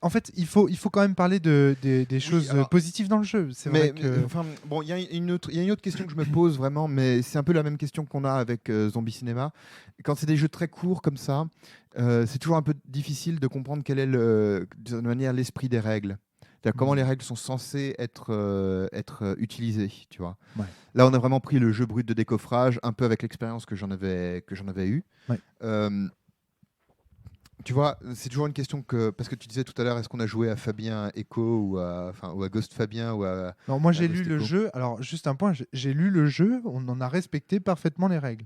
en fait, il faut quand même parler des choses positives dans le jeu. C'est vrai que... bon, il y a une autre question que je me pose vraiment, mais c'est un peu la même question qu'on a avec Zombie Cinema. Quand c'est des jeux très courts comme ça, c'est toujours un peu difficile de comprendre quel est de manière l'esprit des règles. C'est-à-dire comment les règles sont censées être utilisées, tu vois. Ouais. Là, on a vraiment pris le jeu brut de décoffrage, un peu avec l'expérience que j'en avais eue. Ouais. Tu vois, c'est toujours une question parce que tu disais tout à l'heure, est-ce qu'on a joué à Fabien Echo ou à Ghost Fabien ou à... Non, moi j'ai lu le jeu. Alors juste un point, j'ai lu le jeu. On en a respecté parfaitement les règles.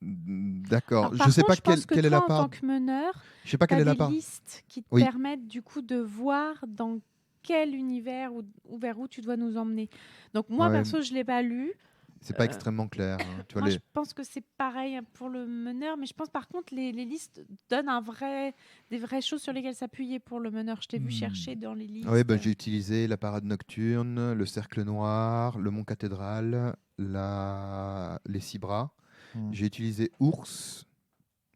D'accord. Je sais pas quelle est la part. En tant que meneur, je sais pas quelle est la part. Des listes qui te permettent du coup de voir dans quel univers ou vers où tu dois nous emmener. Donc moi perso, je l'ai pas lu. C'est pas extrêmement clair. Hein. Tu vois, moi, je pense que c'est pareil pour le meneur, mais je pense par contre les listes donnent des vraies choses sur lesquelles s'appuyer pour le meneur. Je t'ai vu chercher dans les listes. Oui, j'ai utilisé la parade nocturne, le cercle noir, le mont cathédrale, les 6 bras. J'ai utilisé ours.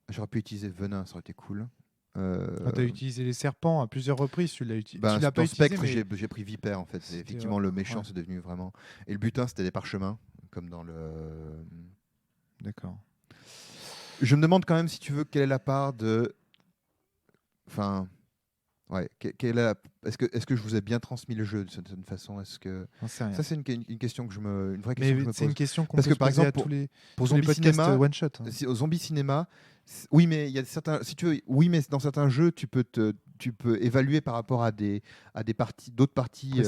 J'aurais pu utiliser venin, ça aurait été cool. Tu as utilisé les serpents à plusieurs reprises. Tu l'as utilisé. Tu l'as pas utilisé, Spectre, j'ai pris vipère en fait. Effectivement, le méchant, c'est devenu vraiment. Et le butin, c'était des parchemins, comme dans le. D'accord. Je me demande quand même, si tu veux, quelle est la part de. Enfin. Ouais, est-ce que je vous ai bien transmis le jeu de certaine façon? Est-ce que ça, c'est une question que une vraie question que je me pose. C'est une question qu'on parce peut que par exemple à tous les Zombie Cinéma, one shot. Au Zombie Cinéma, oui, mais il y a certains, si tu veux, oui, mais dans certains jeux, tu peux évaluer par rapport à d'autres parties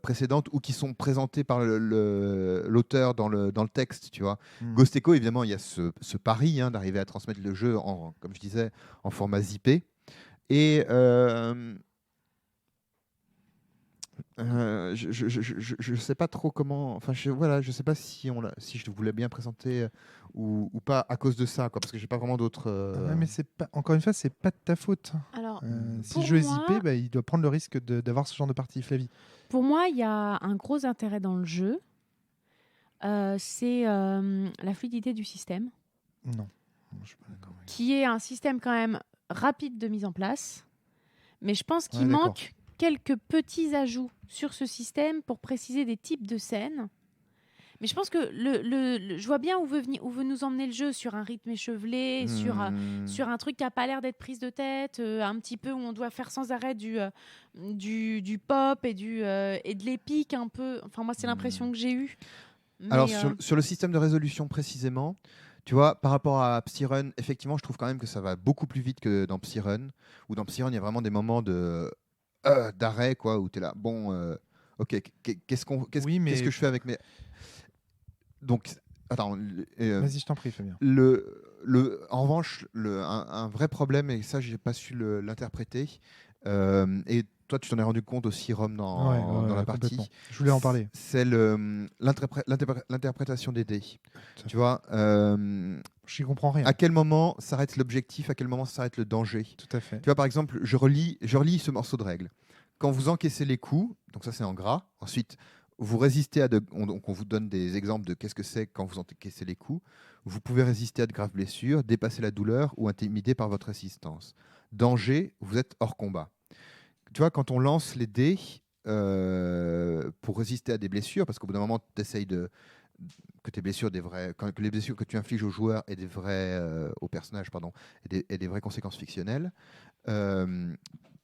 précédentes ou qui sont présentées par l'auteur dans le texte, tu vois. Ghost Echo, évidemment, il y a ce pari d'arriver à transmettre le jeu comme je disais, en format zippé. Et je sais pas trop comment. Enfin, je sais pas si je voulais bien présenter ou pas à cause de ça, quoi, parce que j'ai pas vraiment d'autres. Mais c'est pas. Encore une fois, c'est pas de ta faute. Alors, si le jeu est zippé, il doit prendre le risque d'avoir ce genre de partie, Flavie. Pour moi, il y a un gros intérêt dans le jeu. C'est la fluidité du système. Non, je suis pas d'accord. Qui est un système quand même rapide de mise en place, mais je pense qu'il manque quelques petits ajouts sur ce système pour préciser des types de scènes. Mais je pense que je vois bien où veut nous emmener le jeu, sur un rythme échevelé, sur un truc qui n'a pas l'air d'être prise de tête, un petit peu où on doit faire sans arrêt du pop et de l'épique un peu. Enfin, moi, c'est l'impression que j'ai eue. Alors, sur le système de résolution précisément, tu vois, par rapport à Psyrun, effectivement, je trouve quand même que ça va beaucoup plus vite que dans Psyrun, où dans Psyrun, il y a vraiment des moments d'arrêt, quoi, où tu es là, bon, ok, qu'est-ce que je fais avec mes... Donc, attends... Vas-y, je t'en prie, Fabien. En revanche, un vrai problème, et ça, j'ai pas su l'interpréter, et toi, tu t'en es rendu compte aussi, Rome, dans la partie. Je voulais en parler. C'est l'interprétation des dés. Tu vois, je n'y comprends rien. À quel moment s'arrête l'objectif, à quel moment s'arrête le danger. Tout à fait. Tu vois, par exemple, je relis ce morceau de règle. Quand vous encaissez les coups, donc ça c'est en gras. Ensuite, vous résistez donc on vous donne des exemples de qu'est-ce que c'est quand vous encaissez les coups. Vous pouvez résister à de graves blessures, dépasser la douleur ou intimider par votre résistance. Danger, vous êtes hors combat. Tu vois, quand on lance les dés pour résister à des blessures, parce qu'au bout d'un moment, tu essayes que tes blessures, que les blessures que tu infliges aux joueurs et aux personnages, pardon, et des vraies conséquences fictionnelles,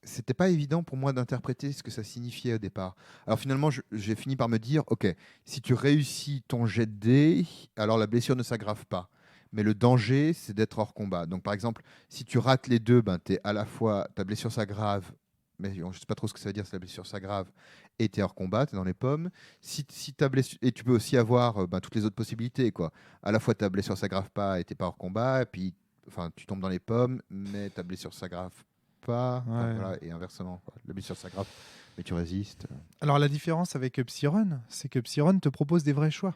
c'était pas évident pour moi d'interpréter ce que ça signifiait au départ. Alors finalement, j'ai fini par me dire, ok, si tu réussis ton jet de dés, alors la blessure ne s'aggrave pas. Mais le danger, c'est d'être hors combat. Donc par exemple, si tu rates les deux, à la fois ta blessure s'aggrave, mais je ne sais pas trop ce que ça veut dire si la blessure s'aggrave et tu es hors combat, tu es dans les pommes. Si ta blessure, et tu peux aussi avoir toutes les autres possibilités, quoi. À la fois ta blessure s'aggrave pas et tu n'es pas hors combat, et puis tu tombes dans les pommes, mais ta blessure s'aggrave pas, Ouais. voilà, et inversement. Quoi. La blessure s'aggrave, mais tu résistes. Alors la différence avec Psyrun, c'est que Psyrun te propose des vrais choix.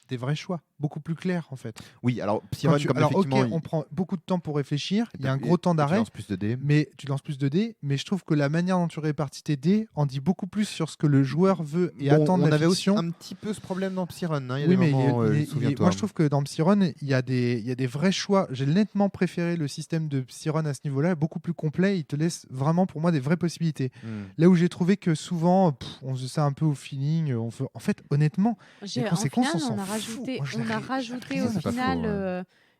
Des vrais choix, beaucoup plus clairs en fait. Oui, alors Psyrun, comme Alors ok, effectivement, on prend beaucoup de temps pour réfléchir, il y a un et- gros temps et tu d'arrêt, lances plus de dés. mais tu lances plus de dés, mais je trouve que la manière dont tu répartis tes dés en dit beaucoup plus sur ce que le joueur veut et Bon, attend de on la avait aussi fiction. un petit peu ce problème dans Psyrun. Hein. Il y a Oui, des mais moments, souviens-toi. moi je trouve que dans Psyrun, il y a des vrais choix. J'ai nettement préféré le système de Psyrun à ce niveau-là, beaucoup plus complet. Il te laisse vraiment pour moi des vraies possibilités. Hmm. Là où j'ai trouvé que souvent, on faisait ça un peu au feeling. En fait, honnêtement, les En conséquences, final, on s'en on a fout. rajouté, Moi, je on a l'ai- rajouté rien, au c'est pas final faux,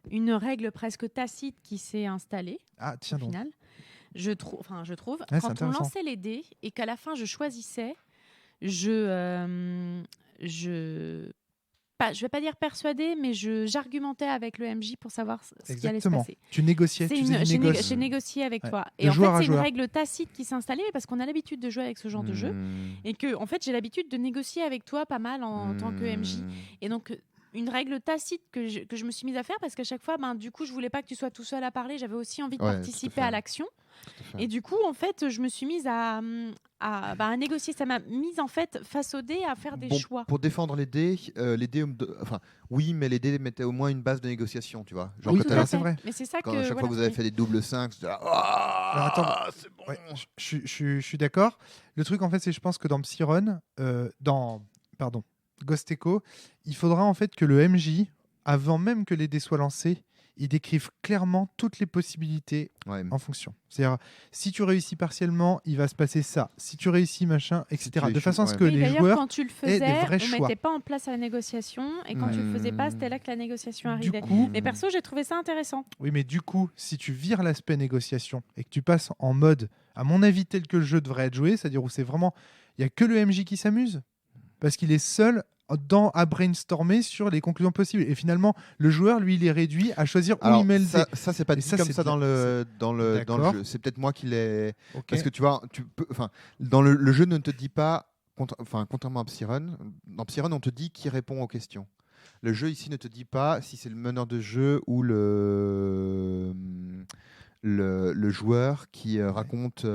ouais. une règle presque tacite qui s'est installée Ah, tiens au donc. final. Je trouve, Ouais, c'est quand on intéressant. lançait les dés et qu'à la fin je choisissais, je vais pas dire persuadée, mais j'argumentais avec le MJ pour savoir ce qui allait se Exactement. passer. Tu négociais, tu faisais du J'ai négoce. négocié avec Ouais. toi. De Et en joueur fait, à c'est une joueur. règle tacite qui s'est installée mais parce qu'on a l'habitude de jouer avec ce genre de jeu. Et que, en fait, j'ai l'habitude de négocier avec toi pas mal en tant que MJ. Et donc, une règle tacite que je me suis mise à faire parce qu'à chaque fois, du coup, je voulais pas que tu sois tout seul à parler. J'avais aussi envie de Ouais, tout à participer fait. à l'action. Et du coup, en fait, je me suis mise à négocier. Ça m'a mise, en fait, face au dé à faire des Bon, choix. pour défendre les dés, enfin, oui, mais les dés mettaient au moins une base de négociation, tu vois. Genre Oui, quand tout à t'as- fait. C'est vrai. Mais c'est ça quand que. à chaque fois que vous avez fait des doubles 5, c'était là, Alors, attends, c'est bon. Ouais, je suis d'accord. Le truc, en fait, c'est que je pense que dans Psyrun, pardon, Ghost Echo, il faudra en fait que le MJ, avant même que les dés soient lancés, il décrive clairement toutes les possibilités Ouais. en fonction. C'est-à-dire, si tu réussis partiellement, il va se passer ça. Si tu réussis, machin, etc. tu De échoues, façon à ce ouais. que Oui, les d'ailleurs, joueurs quand tu le aient des faisais, vrais on choix. mettait pas en place la négociation. Et quand tu le faisais pas, c'était là que la négociation Du arrivait. coup, Mais perso, j'ai trouvé ça intéressant. oui, mais du coup, si tu vires l'aspect négociation et que tu passes en mode, à mon avis, tel que le jeu devrait être joué, c'est-à-dire où c'est vraiment, il y a que le MJ qui s'amuse, parce qu'il est seul à brainstormer sur les conclusions possibles. Et finalement, le joueur, lui, il est réduit à choisir où Alors, il met le dé. ça c'est pas Et dit ça, comme c'est ça bien. dans le D'accord. jeu. C'est peut-être moi qui l'ai. Ok. Parce que tu vois, dans le jeu ne te dit pas, contrairement à Psyrun, dans Psyrun, on te dit qui répond aux questions. Le jeu ici ne te dit pas si c'est le meneur de jeu ou le joueur qui raconte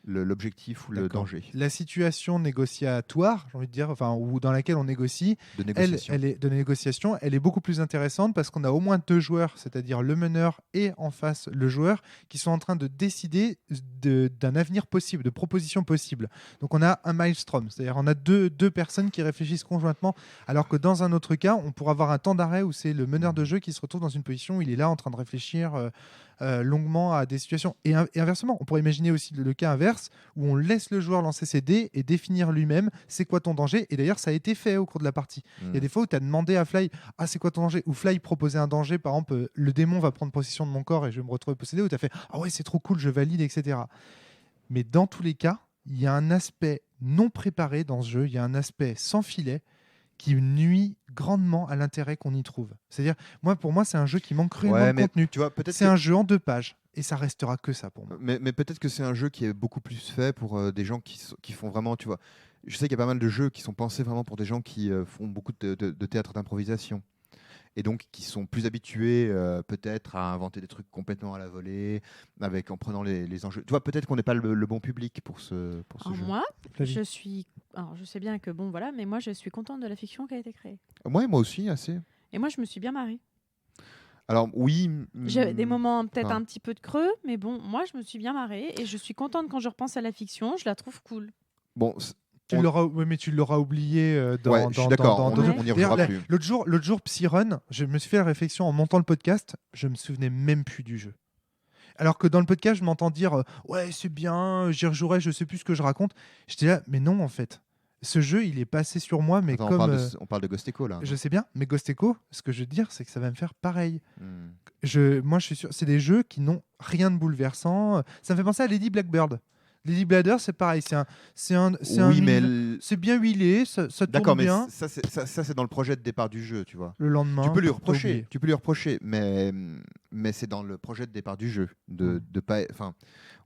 l'objectif ou le D'accord. danger La situation négociatoire, j'ai envie de dire, enfin, ou dans laquelle on négocie, de négociation. elle est de négociation, elle est beaucoup plus intéressante parce qu'on a au moins deux joueurs, c'est-à-dire le meneur et en face le joueur, qui sont en train de décider d'un avenir possible, de propositions possibles. Donc on a un maelstrom, c'est-à-dire on a deux personnes qui réfléchissent conjointement, alors que dans un autre cas, on pourrait avoir un temps d'arrêt où c'est le meneur de jeu qui se retrouve dans une position où il est là en train de réfléchir longuement à des situations. Et inversement, on pourrait imaginer aussi le cas inverse où on laisse le joueur lancer ses dés et définir lui-même c'est quoi ton danger. Et d'ailleurs, ça a été fait au cours de la partie. Il y a des fois où tu as demandé à Fly c'est quoi ton danger, ou Fly proposait un danger, par exemple, le démon va prendre possession de mon corps et je vais me retrouver possédé, où tu as fait ouais, c'est trop cool, je valide, etc. Mais dans tous les cas, il y a un aspect non préparé dans ce jeu, il y a un aspect sans filet qui nuit grandement à l'intérêt qu'on y trouve. C'est-à-dire, pour moi, c'est un jeu qui manque cruellement de contenu. Tu vois, peut-être C'est un jeu en 2 pages et ça restera que ça pour moi. Mais peut-être que c'est un jeu qui est beaucoup plus fait pour des gens qui font vraiment, tu vois. Je sais qu'il y a pas mal de jeux qui sont pensés vraiment pour des gens qui font beaucoup de théâtre d'improvisation. Et donc qui sont plus habitués peut-être à inventer des trucs complètement à la volée, en prenant les enjeux. Tu vois, peut-être qu'on n'est pas le bon public pour ce jeu. Moi, Flavie. je sais bien que voilà, mais moi je suis contente de la fiction qui a été créée. Moi aussi, assez. Et moi je me suis bien marrée. Alors oui. J'ai des moments peut-être enfin. un petit peu de creux, mais bon, moi je me suis bien marrée et je suis contente quand je repense à la fiction, je la trouve cool. Bon, Mais tu l'auras oublié dans. Ouais, je suis d'accord, dans on deux n'y jours. reviendra D'ailleurs, plus. L'autre jour, Psyrun, je me suis fait la réflexion en montant le podcast, je me souvenais même plus du jeu. Alors que dans le podcast, je m'entends dire ouais, c'est bien, j'y rejouerai, je sais plus ce que je raconte. J'étais là, mais non, en fait. Ce jeu, il est passé sur moi, mais Attends, comme. on parle de Ghost Echo là. Je sais bien, mais Ghost Echo, ce que je veux te dire, c'est que ça va me faire pareil. Hmm. Moi, je suis sûr, c'est des jeux qui n'ont rien de bouleversant. Ça me fait penser à Lady Blackbird. Lady Blackbird, c'est pareil, Oui, mais c'est bien huilé, ça d'accord, tourne mais bien. ça c'est dans le projet de départ du jeu, tu vois. Le lendemain, Tu peux lui t'as oublié. reprocher, mais c'est dans le projet de départ du jeu de pas. Enfin,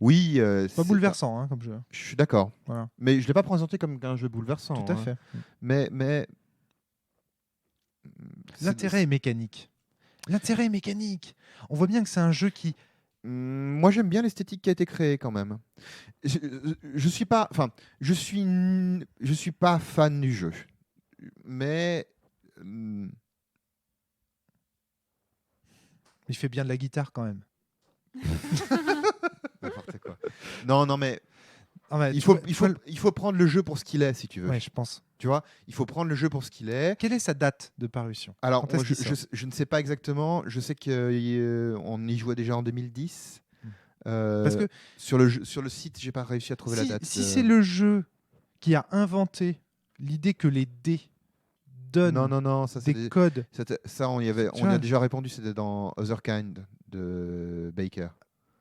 oui. Pas c'est bouleversant hein, comme jeu. Je suis d'accord, Voilà. mais je l'ai pas présenté comme un jeu bouleversant. Tout à hein. fait. Mais L'intérêt est mécanique. L'intérêt est mécanique. On voit bien que c'est un jeu qui Moi, j'aime bien l'esthétique qui a été créée quand même. Je suis pas, enfin, je suis pas fan du jeu, mais Il fait bien de la guitare quand même. n'importe quoi. Non, mais Ah ouais, il tu faut, vois- il faut, il faut prendre le jeu pour ce qu'il est, si tu veux. Ouais, je pense. Tu vois, il faut prendre le jeu pour ce qu'il est. Quelle est sa date de parution? Alors, Quand est-ce moi, qu'il sort je ne sais pas exactement. Je sais qu'on y jouait déjà en 2010. Parce que sur le site, j'ai pas réussi à trouver la date. si c'est le jeu qui a inventé l'idée que les dés donnent Non, ça c'est des codes, ça on y vois. a déjà répondu. C'était dans Other Kind de Baker.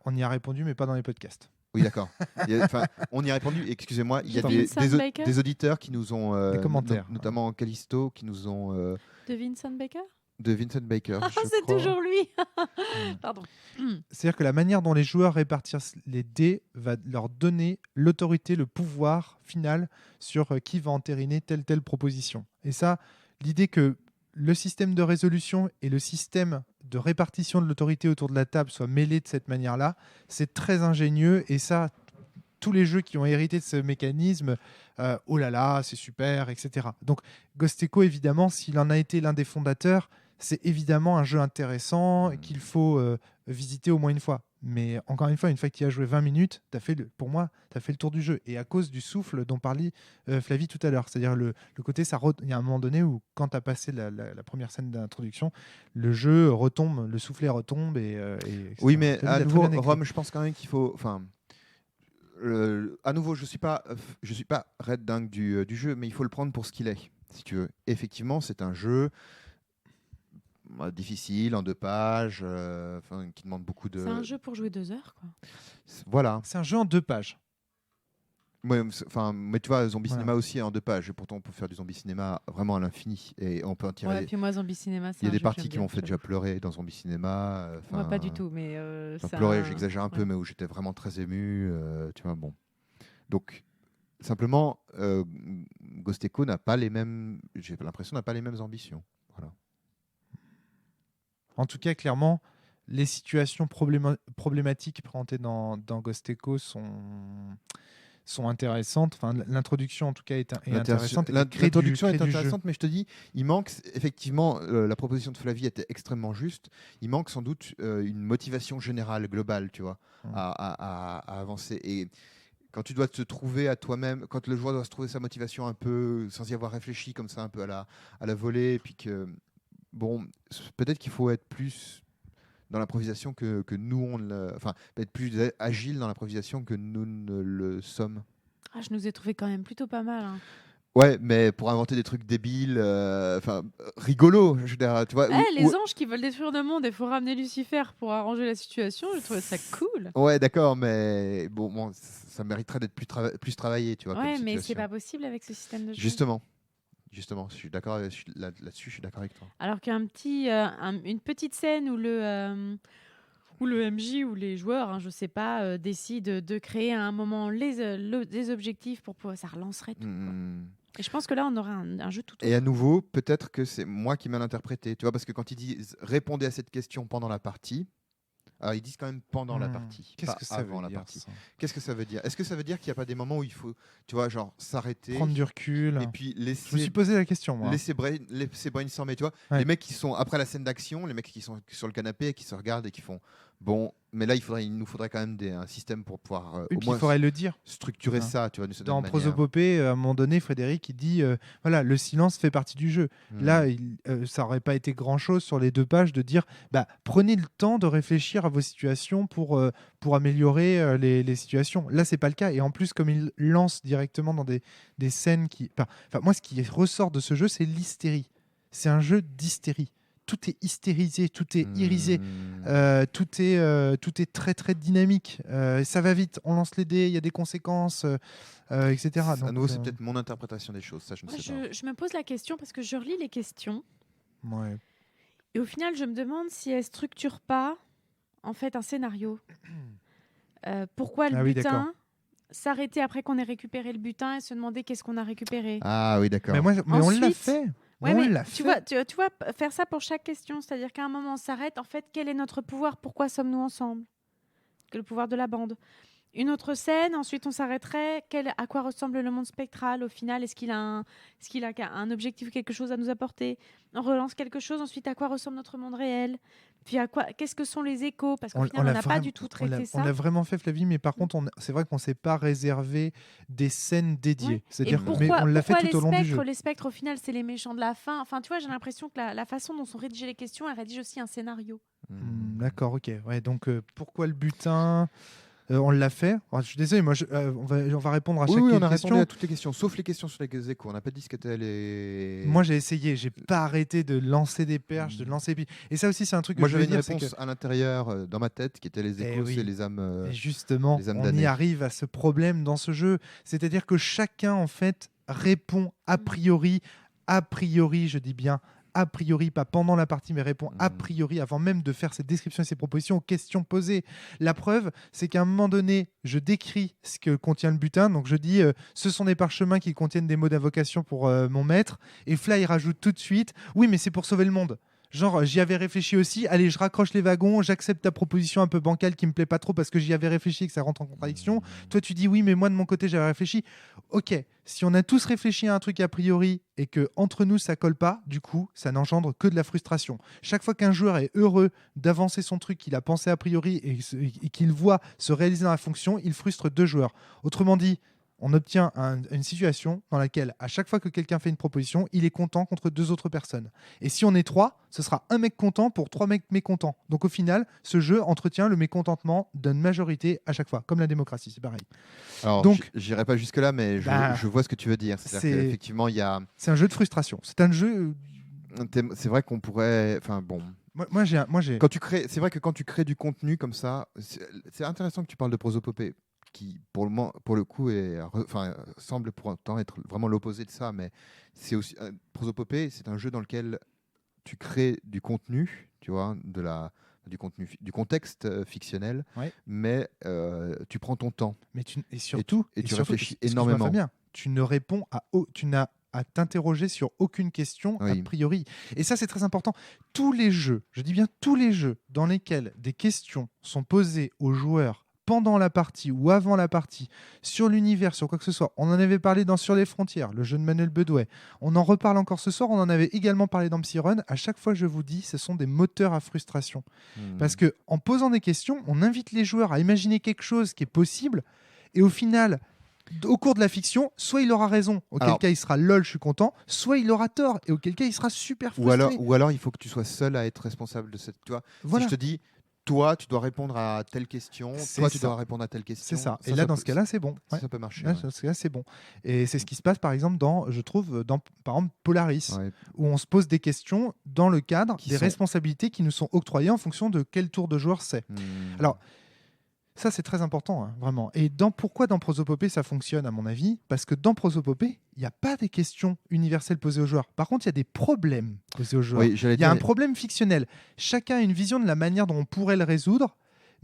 on y a répondu, mais pas dans les podcasts. Oui, d'accord. Enfin, on y a répondu. Excusez-moi, il y a De des, Vincent Baker des auditeurs qui nous ont Des commentaires. notamment Callisto, qui nous ont De Vincent Baker? de Vincent Baker. Ah, je c'est crois. toujours lui. Pardon. C'est-à-dire que la manière dont les joueurs répartissent les dés va leur donner l'autorité, le pouvoir final sur qui va entériner telle proposition. Et ça, l'idée que le système de résolution et le système de répartition de l'autorité autour de la table soient mêlés de cette manière-là, c'est très ingénieux. Et ça, tous les jeux qui ont hérité de ce mécanisme, oh là là, c'est super, etc. Donc Ghost Echo, évidemment, s'il en a été l'un des fondateurs, c'est évidemment un jeu intéressant qu'il faut visiter au moins une fois. Mais encore une fois que tu as joué 20 minutes, pour moi, tu as fait le tour du jeu. Et à cause du souffle dont parlait Flavie tout à l'heure, c'est-à-dire le côté, il y a un moment donné où quand tu as passé la première scène d'introduction, le jeu retombe, le soufflet retombe. Et Oui, mais Flavie à l'a très nouveau, bien écrit. Rome, je pense quand même qu'il faut. Enfin, à nouveau, je suis pas red dingue du jeu, mais il faut le prendre pour ce qu'il est, si tu veux. Effectivement, c'est un jeu difficile, en 2 pages, qui demande beaucoup de. C'est un jeu pour jouer 2 heures, quoi. Voilà. C'est un jeu en 2 pages. Ouais, mais tu vois, zombie Voilà. cinéma aussi est en 2 pages. Et pourtant, on peut faire du zombie cinéma vraiment à l'infini. Et on peut en tirer. Ouais, puis moi, Zombie Cinéma, c'est Il y a un des jeu que parties j'aime qui bien, m'ont fait déjà j'avoue. pleurer dans zombie cinéma. Moi, pas du tout, mais Enfin, c'est pleurer, un- j'exagère un peu, ouais. mais où j'étais vraiment très ému. Tu vois, bon. Donc, simplement, Ghost Echo n'a pas les mêmes. J'ai l'impression n'a pas les mêmes ambitions. Voilà. En tout cas, clairement, les situations problématiques présentées dans Ghost Echo sont intéressantes. Enfin, l'introduction, en tout cas, est intéressante. et crée L'introduction crée est du jeu. intéressante, mais je te dis, il manque effectivement, la proposition de Flavie était extrêmement juste. Il manque sans doute une motivation générale, globale, tu vois, à avancer. Et quand tu dois te trouver à toi-même, quand le joueur doit se trouver sa motivation un peu sans y avoir réfléchi, comme ça, un peu à la volée, et puis que, bon, peut-être qu'il faut être plus dans l'improvisation que nous, enfin, être plus agile dans l'improvisation que nous ne le sommes. Ah, je nous ai trouvé quand même plutôt pas mal, hein. Ouais, mais pour inventer des trucs débiles, rigolos, je veux dire, tu vois. Les anges qui veulent détruire le monde, il faut ramener Lucifer pour arranger la situation. Je trouvais ça cool. Ouais, d'accord, mais bon, ça mériterait d'être plus travaillé, tu vois. Ouais, comme mais c'est situation. pas possible avec ce système de jeu. Justement, je suis d'accord là-dessus, je suis d'accord avec toi. Alors qu'une petite scène où le MJ ou les joueurs, hein, je sais pas, décident de créer à un moment des objectifs pour pouvoir, ça relancerait tout. Quoi. Et je pense que là, on aurait un jeu tout. Et à nouveau, peut-être que c'est moi qui mal interprété, tu vois, parce que quand ils disent répondez à cette question pendant la partie, alors ils disent quand même pendant la partie, Qu'est-ce pas que ça avant veut la dire, partie. ça Qu'est-ce que ça veut dire? Est-ce que ça veut dire qu'il n'y a pas des moments où il faut, tu vois, genre s'arrêter Prendre du recul. et puis Je me laisser suis posé la question, moi. laisser brainstormer, tu vois. Ouais. Les mecs qui sont après la scène d'action, les mecs qui sont sur le canapé et qui se regardent et qui font bon, mais là il nous faudrait quand même un système pour pouvoir Et au puis moins il faudrait le dire. structurer Hein. ça, tu vois, d'une certaine Dans manière. Prosopopée, à un moment donné, Frédéric il dit voilà, le silence fait partie du jeu. Là, ça aurait pas été grand-chose sur les 2 pages de dire bah, prenez le temps de réfléchir à vos situations pour améliorer les situations. Là, c'est pas le cas. Et en plus, comme il lance directement dans des scènes qui. Enfin, moi, ce qui ressort de ce jeu, c'est l'hystérie. C'est un jeu d'hystérie. Tout est hystérisé, tout est irisé. Tout est très très dynamique. Ça va vite, on lance les dés, il y a des conséquences, etc. À Donc, nouveau, c'est peut-être mon interprétation des choses, ça je ne Moi, sais pas. je me pose la question parce que je relis les questions ouais. et au final, je me demande si elles structurent pas en fait un scénario. Pourquoi le Ah oui, butin d'accord. s'arrêter après qu'on ait récupéré le butin et se demander qu'est-ce qu'on a récupéré. Ah oui, d'accord. Mais on l'a Ensuite- fait. Ouais, On mais l'a tu fait. vois, faire ça pour chaque question, c'est-à-dire qu'à un moment on s'arrête, en fait, quel est notre pouvoir, pourquoi sommes-nous ensemble? le pouvoir de la bande. Une autre scène, ensuite on s'arrêterait. À quoi ressemble le monde spectral au final? Est-ce qu'il a un objectif, quelque chose à nous apporter? On relance quelque chose, ensuite à quoi ressemble notre monde réel? Puis qu'est-ce que sont les échos? Parce qu'au final on n'a pas du tout traité ça. On l'a vraiment fait, Flavie, mais par contre, c'est vrai qu'on ne s'est pas réservé des scènes dédiées. Ouais. C'est-à-dire, mais on l'a fait tout au long du jeu. Les spectres, au final, c'est les méchants de la fin. Enfin, tu vois, j'ai l'impression que la façon dont sont rédigées les questions, elle rédige aussi un scénario. D'accord, ok. Ouais, donc, pourquoi le butin? On l'a fait. Alors, je suis désolé, moi, on va répondre à chaque question. Oui, on a répondu à toutes les questions, sauf les questions sur les échos. On n'a pas dit ce qu'étaient les. Moi, j'ai essayé. J'ai pas arrêté de lancer des perches, de lancer. Et ça aussi, c'est un truc que moi, je j'avais veux une dire, réponse à l'intérieur dans ma tête qui était les échos, c'est les âmes. Et justement, les âmes on y damnées. arrive à ce problème dans ce jeu. C'est-à-dire que chacun, en fait, répond a priori, je dis bien a priori, pas pendant la partie, mais répond a priori avant même de faire ses descriptions et ses propositions aux questions posées. La preuve, c'est qu'à un moment donné, je décris ce que contient le butin. Donc je dis, ce sont des parchemins qui contiennent des mots d'invocation pour mon maître. Et Fly rajoute tout de suite, oui, mais c'est pour sauver le monde. Genre, j'y avais réfléchi aussi. Allez, je raccroche les wagons. J'accepte ta proposition un peu bancale qui me plaît pas trop parce que j'y avais réfléchi et que ça rentre en contradiction. Toi, tu dis oui, mais moi, de mon côté, j'avais réfléchi. Ok, si on a tous réfléchi à un truc a priori et que entre nous, ça colle pas, du coup, ça n'engendre que de la frustration. Chaque fois qu'un joueur est heureux d'avancer son truc qu'il a pensé a priori et qu'il voit se réaliser dans la fonction, il frustre deux joueurs. Autrement dit, on obtient une situation dans laquelle, à chaque fois que quelqu'un fait une proposition, il est content contre deux autres personnes. Et si on est trois, ce sera un mec content pour trois mecs mécontents. Donc au final, ce jeu entretient le mécontentement d'une majorité à chaque fois, comme la démocratie, c'est pareil. Alors, donc, j'irai pas jusque-là, mais je vois ce que tu veux dire. C'est-à-dire qu'effectivement, il y a. C'est un jeu de frustration. C'est un jeu. C'est vrai qu'on pourrait. Enfin bon. Moi, j'ai. Quand tu crées, c'est vrai que quand tu crées du contenu comme ça, c'est intéressant que tu parles de prosopopée, qui pour le coup semble pourtant être vraiment l'opposé de ça, mais c'est aussi prosopopée, c'est un jeu dans lequel tu crées du contenu, tu vois, du contenu, du contexte fictionnel, mais tu prends ton temps. Et surtout, tu réfléchis énormément. Fabien, tu ne réponds tu n'as à t'interroger sur aucune question a priori. Et ça, c'est très important. Tous les jeux, je dis bien tous les jeux, dans lesquels des questions sont posées aux joueurs pendant la partie ou avant la partie, sur l'univers, sur quoi que ce soit. On en avait parlé dans Sur les frontières, le jeu de Manuel Bedouet. On en reparle encore ce soir, on en avait également parlé dans Psyrun. À chaque fois, je vous dis, ce sont des moteurs à frustration. Parce qu'en posant des questions, on invite les joueurs à imaginer quelque chose qui est possible, et au final, au cours de la fiction, soit il aura raison, auquel cas il sera lol, je suis content, soit il aura tort, et auquel cas il sera super frustré. Ou alors il faut que tu sois seul à être responsable de cette... Tu vois, si je te dis... Toi, tu dois répondre à telle question. Toi, tu dois répondre à telle question. C'est ça. Et là, dans ce cas-là, c'est bon. Ça peut marcher. Dans ce cas-là, c'est bon. Et c'est ce qui se passe, par exemple, dans par exemple, Polaris, où on se pose des questions dans le cadre des responsabilités qui nous sont octroyées en fonction de quel tour de joueur c'est. Alors, ça, c'est très important, vraiment. Et pourquoi dans Prosopopée, ça fonctionne, à mon avis? Parce que dans Prosopopée, il n'y a pas des questions universelles posées aux joueurs. Par contre, il y a des problèmes posés aux joueurs. Il y a un problème fictionnel. Chacun a une vision de la manière dont on pourrait le résoudre.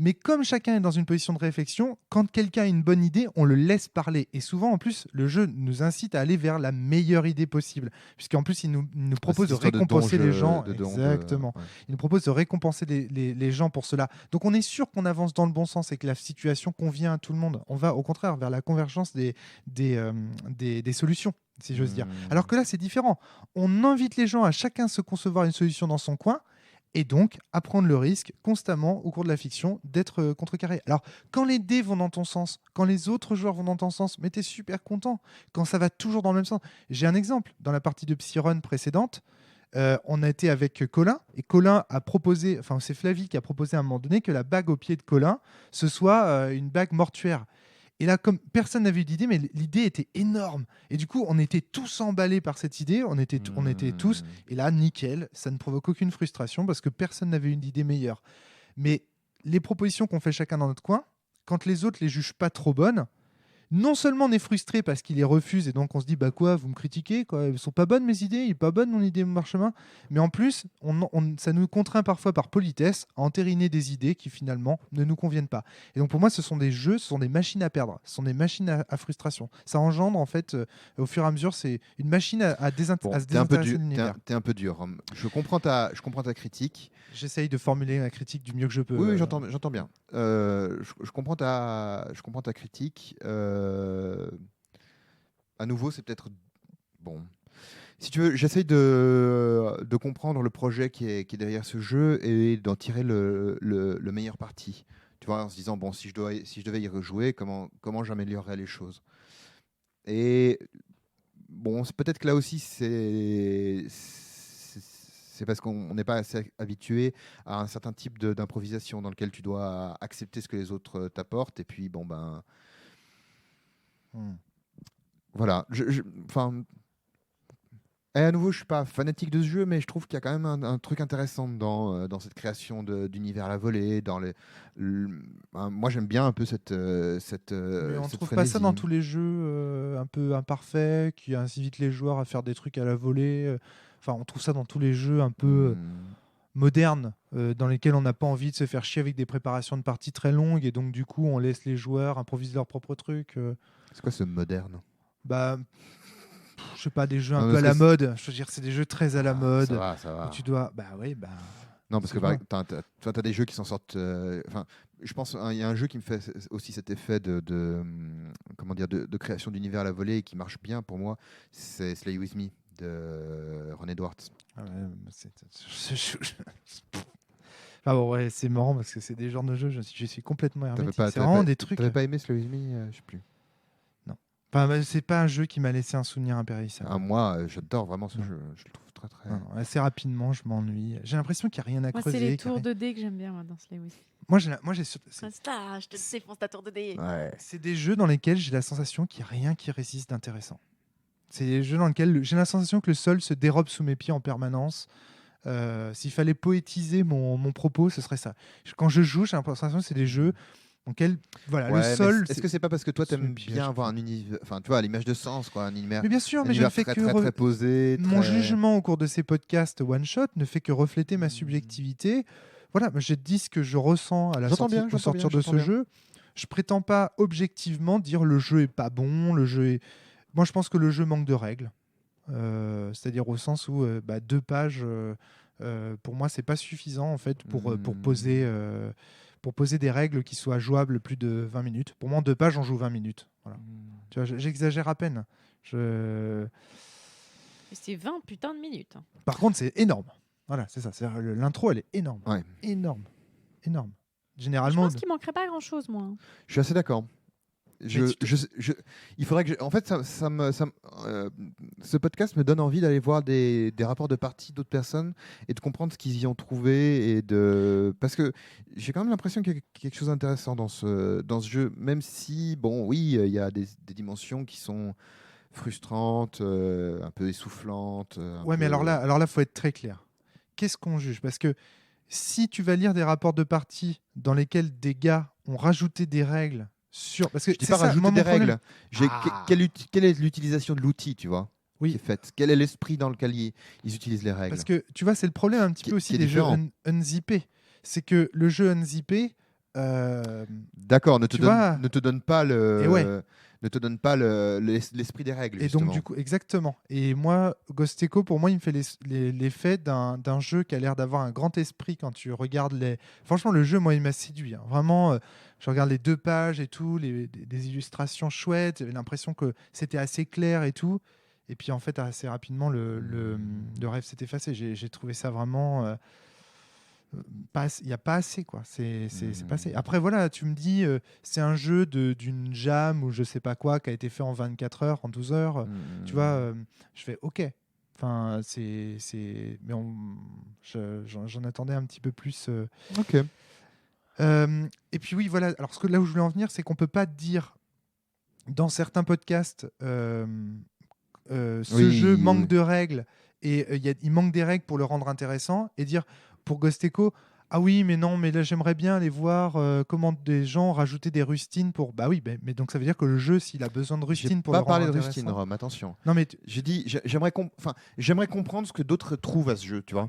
Mais comme chacun est dans une position de réflexion, quand quelqu'un a une bonne idée, on le laisse parler. Et souvent, en plus, le jeu nous incite à aller vers la meilleure idée possible. Puisqu'en plus, il nous propose de récompenser les gens. Exactement. Il nous propose de récompenser les gens pour cela. Donc, on est sûr qu'on avance dans le bon sens et que la situation convient à tout le monde. On va, au contraire, vers la convergence des solutions, si j'ose dire. Alors que là, c'est différent. On invite les gens à chacun se concevoir une solution dans son coin. Et donc, à prendre le risque constamment au cours de la fiction d'être contrecarré. Alors, quand les dés vont dans ton sens, quand les autres joueurs vont dans ton sens, mais t'es super content. Quand ça va toujours dans le même sens. J'ai un exemple. Dans la partie de Psyrun précédente, on a été avec Colin, et Colin a proposé, enfin c'est Flavie qui a proposé à un moment donné que la bague au pied de Colin, ce soit une bague mortuaire. Et là, comme personne n'avait eu d'idée, mais l'idée était énorme. Et du coup, on était tous emballés par cette idée. On était tous. Et là, nickel, ça ne provoque aucune frustration parce que personne n'avait une idée meilleure. Mais les propositions qu'on fait chacun dans notre coin, quand les autres les jugent pas trop bonnes, non seulement on est frustré parce qu'il les refuse et donc on se dit bah quoi, vous me critiquez quoi, elles sont pas bonnes mes idées, il est pas bonne mon idée, mon chemin, mais en plus ça nous contraint parfois par politesse à entériner des idées qui finalement ne nous conviennent pas. Et donc pour moi ce sont des jeux, ce sont des machines à perdre, ce sont des machines à frustration. Ça engendre en fait au fur et à mesure, c'est une machine à se désintéresser de l'univers. T'es un peu dur. Je comprends ta critique. J'essaye de formuler ma critique du mieux que je peux. Oui, j'entends bien. Je comprends ta critique. À nouveau, c'est peut-être bon. Si tu veux, j'essaye de comprendre le projet qui est derrière ce jeu et d'en tirer le meilleur parti. Tu vois, en se disant bon, si je devais y rejouer, comment j'améliorerais les choses. Et bon, c'est peut-être que là aussi c'est parce qu'on n'est pas assez habitué à un certain type d'improvisation dans lequel tu dois accepter ce que les autres t'apportent et puis bon ben voilà. Enfin, et à nouveau, je suis pas fanatique de ce jeu, mais je trouve qu'il y a quand même un truc intéressant dans cette création d'univers à la volée. Moi, j'aime bien un peu cette mais on cette trouve pas frénésie. ça dans tous les jeux un peu imparfaits qui incitent les joueurs à faire des trucs à la volée. Enfin, on trouve ça dans tous les jeux un peu modernes dans lesquels on n'a pas envie de se faire chier avec des préparations de parties très longues et donc du coup on laisse les joueurs improviser leurs propres trucs. C'est quoi ce moderne? Bah, je sais pas, des jeux un Non, peu à parce la que mode. Je veux dire, c'est des jeux très à la mode. Ça va. Où tu dois. Bah oui, bah. Non, parce que Excuse-moi. t'as des jeux qui s'en sortent. Enfin, je pense il y a un jeu qui me fait aussi cet effet comment dire de création d'univers à la volée et qui marche bien pour moi. C'est Slay With Me de Ron Edwards. Ah ouais, Enfin bon, ouais, c'est marrant parce que c'est des genres de jeux, je suis complètement hermétique. C'est vraiment des trucs. T'avais pas aimé Slay With Me? Je sais plus. Enfin, bah, c'est pas un jeu qui m'a laissé un souvenir impérissable. Ah, moi, j'adore vraiment ce jeu. Je le trouve très très. Non, assez rapidement, je m'ennuie. J'ai l'impression qu'il n'y a rien à Moi, creuser. c'est les qu'il y a tours rien- 2D que j'aime bien moi, dans Slay With Me. Moi, j'ai Je te défonce ta tour 2D. Ouais. c'est des jeux dans lesquels j'ai la sensation qu'il n'y a rien qui résiste d'intéressant. C'est des jeux dans lesquels j'ai la sensation que le sol se dérobe sous mes pieds en permanence. S'il fallait poétiser mon propos, ce serait ça. Quand je joue, j'ai l'impression que c'est des jeux dans lesquels voilà, Ouais, le mais sol. est-ce que c'est pas parce que toi sous t'aimes mes pieds, bien je avoir un univers, enfin tu vois, l'image de sens quoi, un univers, Mais bien sûr, un mais je ne univers fais très que très très posé. mon très- jugement au cours de ces podcasts one shot ne fait que refléter ma subjectivité. Voilà, moi, je dis ce que je ressens à la J'entends sortie, bien, au j'entends sortir bien, de j'entends ce bien. jeu. Je prétends pas objectivement dire le jeu est pas bon, le jeu est. Moi, je pense que le jeu manque de règles. C'est-à-dire au sens où 2 pages, pour moi, c'est pas suffisant en fait pour poser des règles qui soient jouables plus de 20 minutes. Pour moi, en 2 pages, on joue 20 minutes. Voilà. Tu vois, j'exagère à peine. Et c'est 20 putains de minutes. Par contre, c'est énorme. Voilà, c'est ça. L'intro, elle est énorme. Ouais. Énorme. Énorme. Je Généralement. pense qu'il manquerait pas grand-chose, moi. Je suis assez d'accord. Il faudrait que en fait, ce podcast me donne envie d'aller voir des rapports de partie d'autres personnes et de comprendre ce qu'ils y ont trouvé parce que j'ai quand même l'impression qu'il y a quelque chose d'intéressant dans ce jeu, même si bon, oui, il y a des dimensions qui sont frustrantes, un peu essoufflantes. Ouais, mais alors là, faut être très clair. Qu'est-ce qu'on juge? Parce que si tu vas lire des rapports de partie dans lesquels des gars ont rajouté des règles parce que je dis c'est pas ça, rajouter moi, mon des problème. règles. Quelle est l'utilisation de l'outil, tu vois, Oui. qui est faite? Quel est l'esprit dans lequel ils utilisent les règles? Parce que tu vois, c'est le problème un petit peu aussi qui est des jeux différent. unzippés. C'est que le jeu unzippé. D'accord, ne tu vois- te donne pas Et ouais. ne te donne pas l'esprit des règles. Et justement. donc, du coup, exactement. Et moi, Ghost Echo, pour moi, il me fait l'effet d'un jeu qui a l'air d'avoir un grand esprit quand tu regardes les. Franchement, le jeu, moi, il m'a séduit. Hein. Vraiment, je regarde les 2 pages et tout, des illustrations chouettes. J'avais l'impression que c'était assez clair et tout. Et puis, en fait, assez rapidement, le rêve s'est effacé. J'ai trouvé ça vraiment. Il n'y a pas assez, quoi. C'est pas assez. Après, voilà, tu me dis, c'est un jeu d'une jam ou je sais pas quoi qui a été fait en 24 heures, en 12 heures. Tu vois, je fais OK. Enfin, mais j'en attendais un petit peu plus. Ok. Et puis, oui, voilà. Alors, là où je voulais en venir, c'est qu'on peut pas dire dans certains podcasts, ce jeu manque de règles et il manque des règles pour le rendre intéressant et dire pour Ghost Echo, Ah oui, mais non, mais là j'aimerais bien aller voir comment des gens rajoutaient des rustines pour. Bah oui, mais donc ça veut dire que le jeu, s'il a besoin de J'ai rustines pour pas le rendre parlé de intéressant. rustine, Rome, attention. Non mais J'ai dit, j'aimerais comprendre ce que d'autres trouvent à ce jeu, tu vois.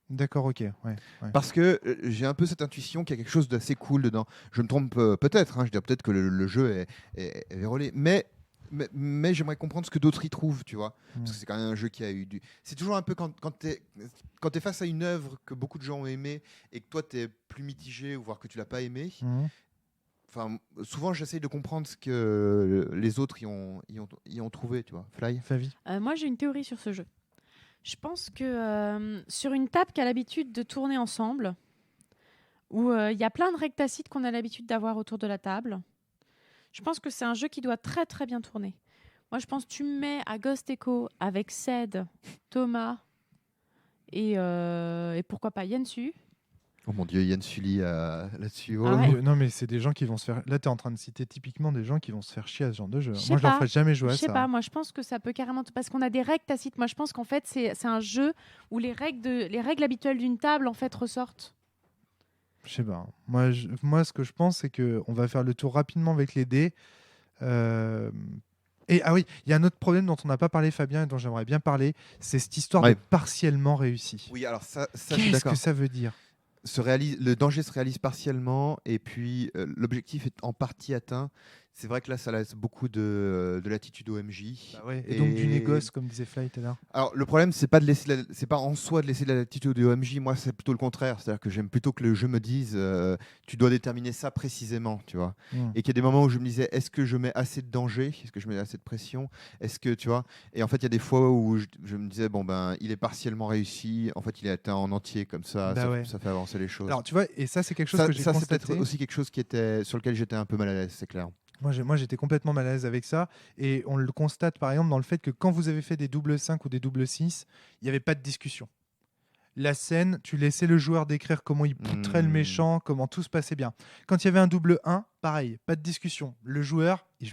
d'accord, ok, ouais. Parce que j'ai un peu cette intuition qu'il y a quelque chose d'assez cool dedans. Je me trompe peut-être, hein, je dis peut-être que le jeu est vérolé, mais j'aimerais comprendre ce que d'autres y trouvent, tu vois. Parce que c'est quand même un jeu qui a eu du. C'est toujours un peu quand tu es face à une œuvre que beaucoup de gens ont aimée et que toi tu es plus mitigé ou voire que tu l'as pas aimé. Enfin, souvent j'essaye de comprendre ce que les autres y ont trouvé, tu vois. Fly. Favi. Moi, j'ai une théorie sur ce jeu. Je pense que sur une table qui a l'habitude de tourner ensemble, où il y a plein de règles tacites qu'on a l'habitude d'avoir autour de la table, je pense que c'est un jeu qui doit très très bien tourner. Moi, je pense que tu me mets à Ghost Echo avec Ced, Thomas et pourquoi pas Yensu. Oh mon dieu, Yann Sully là-dessus. Oh. Ah ouais. Non mais c'est des gens qui vont se faire. Là, tu es en train de citer typiquement des gens qui vont se faire chier à ce genre de jeu. Je sais Moi, je leur pas. ferai jamais jouer à Je sais ça. pas, moi je pense que ça peut carrément... Parce qu'on a des règles tacites. Moi je pense qu'en fait c'est un jeu où les règles habituelles d'une table en fait ressortent. Je sais pas. Moi, ce que je pense, c'est que on va faire le tour rapidement avec les dés. Et ah oui, il y a un autre problème dont on n'a pas parlé, Fabien, et dont j'aimerais bien parler, c'est cette histoire de partiellement réussi. Oui, alors ça je suis Qu'est-ce d'accord. que ça veut dire? Le danger se réalise partiellement et puis l'objectif est en partie atteint. C'est vrai que là, ça laisse beaucoup de latitude au MJ. Bah ouais, et donc du négoce, comme disait Fly tout à l'heure. Alors le problème, c'est pas de laisser, c'est pas en soi de laisser de la latitude au MJ. Moi, c'est plutôt le contraire. C'est-à-dire que j'aime plutôt que le jeu me dise, tu dois déterminer ça précisément, tu vois. Et qu'il y a des moments où je me disais, est-ce que je mets assez de danger, est-ce que je mets assez de pression, est-ce que tu vois. Et en fait, il y a des fois où je me disais, bon ben, il est partiellement réussi. En fait, il est atteint en entier comme ça. Bah ouais. Ça fait avancer les choses. Alors tu vois, et ça c'est quelque chose Ça, que j'ai c'est constaté. peut-être aussi quelque chose sur lequel j'étais un peu mal à l'aise, c'est clair. Moi, j'étais complètement mal à l'aise avec ça. Et on le constate, par exemple, dans le fait que quand vous avez fait des double 5 ou des double 6, il n'y avait pas de discussion. La scène, tu laissais le joueur décrire comment il poutrait le méchant, comment tout se passait bien. Quand il y avait un double 1, pareil, pas de discussion. Le joueur, et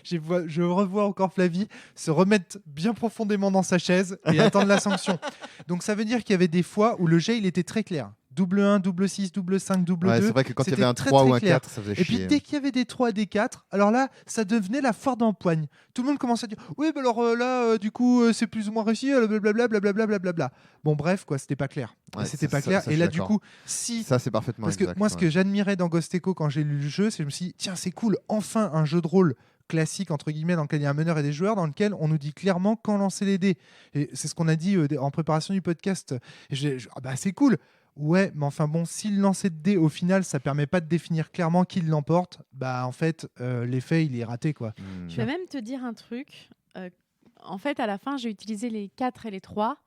je revois encore Flavie, se remettre bien profondément dans sa chaise et attendre la sanction. Donc ça veut dire qu'il y avait des fois où le jet, il était très clair. Double 1, double 6, double 5, double 2. C'est vrai que quand il y avait c'était un très, 3 très ou un clair. 4, ça faisait Et chier. puis dès qu'il y avait des 3 et des 4, alors là, ça devenait la foire d'empoigne. Tout le monde commençait à dire oui, mais alors là, du coup, c'est plus ou moins réussi, blablabla, blablabla, blablabla. Bon, bref, quoi, c'était pas clair. Ouais, c'était ça, pas clair. ça, et je là, suis du d'accord. coup, si. Ça, c'est parfaitement Parce que exact. moi, ce que j'admirais dans Ghost Echo quand j'ai lu le jeu, c'est que je me suis dit, tiens, c'est cool, enfin un jeu de rôle classique, entre guillemets, dans lequel il y a un meneur et des joueurs, dans lequel on nous dit clairement quand lancer les dés. Et c'est ce qu'on a dit en préparation du podcast. Et bah, c'est cool. Ouais, mais enfin bon, si le lancer de dés, au final, ça permet pas de définir clairement qui l'emporte, bah en fait, l'effet, il est raté, quoi. Je vais même te dire un truc. En fait, à la fin, j'ai utilisé les 4 et les 3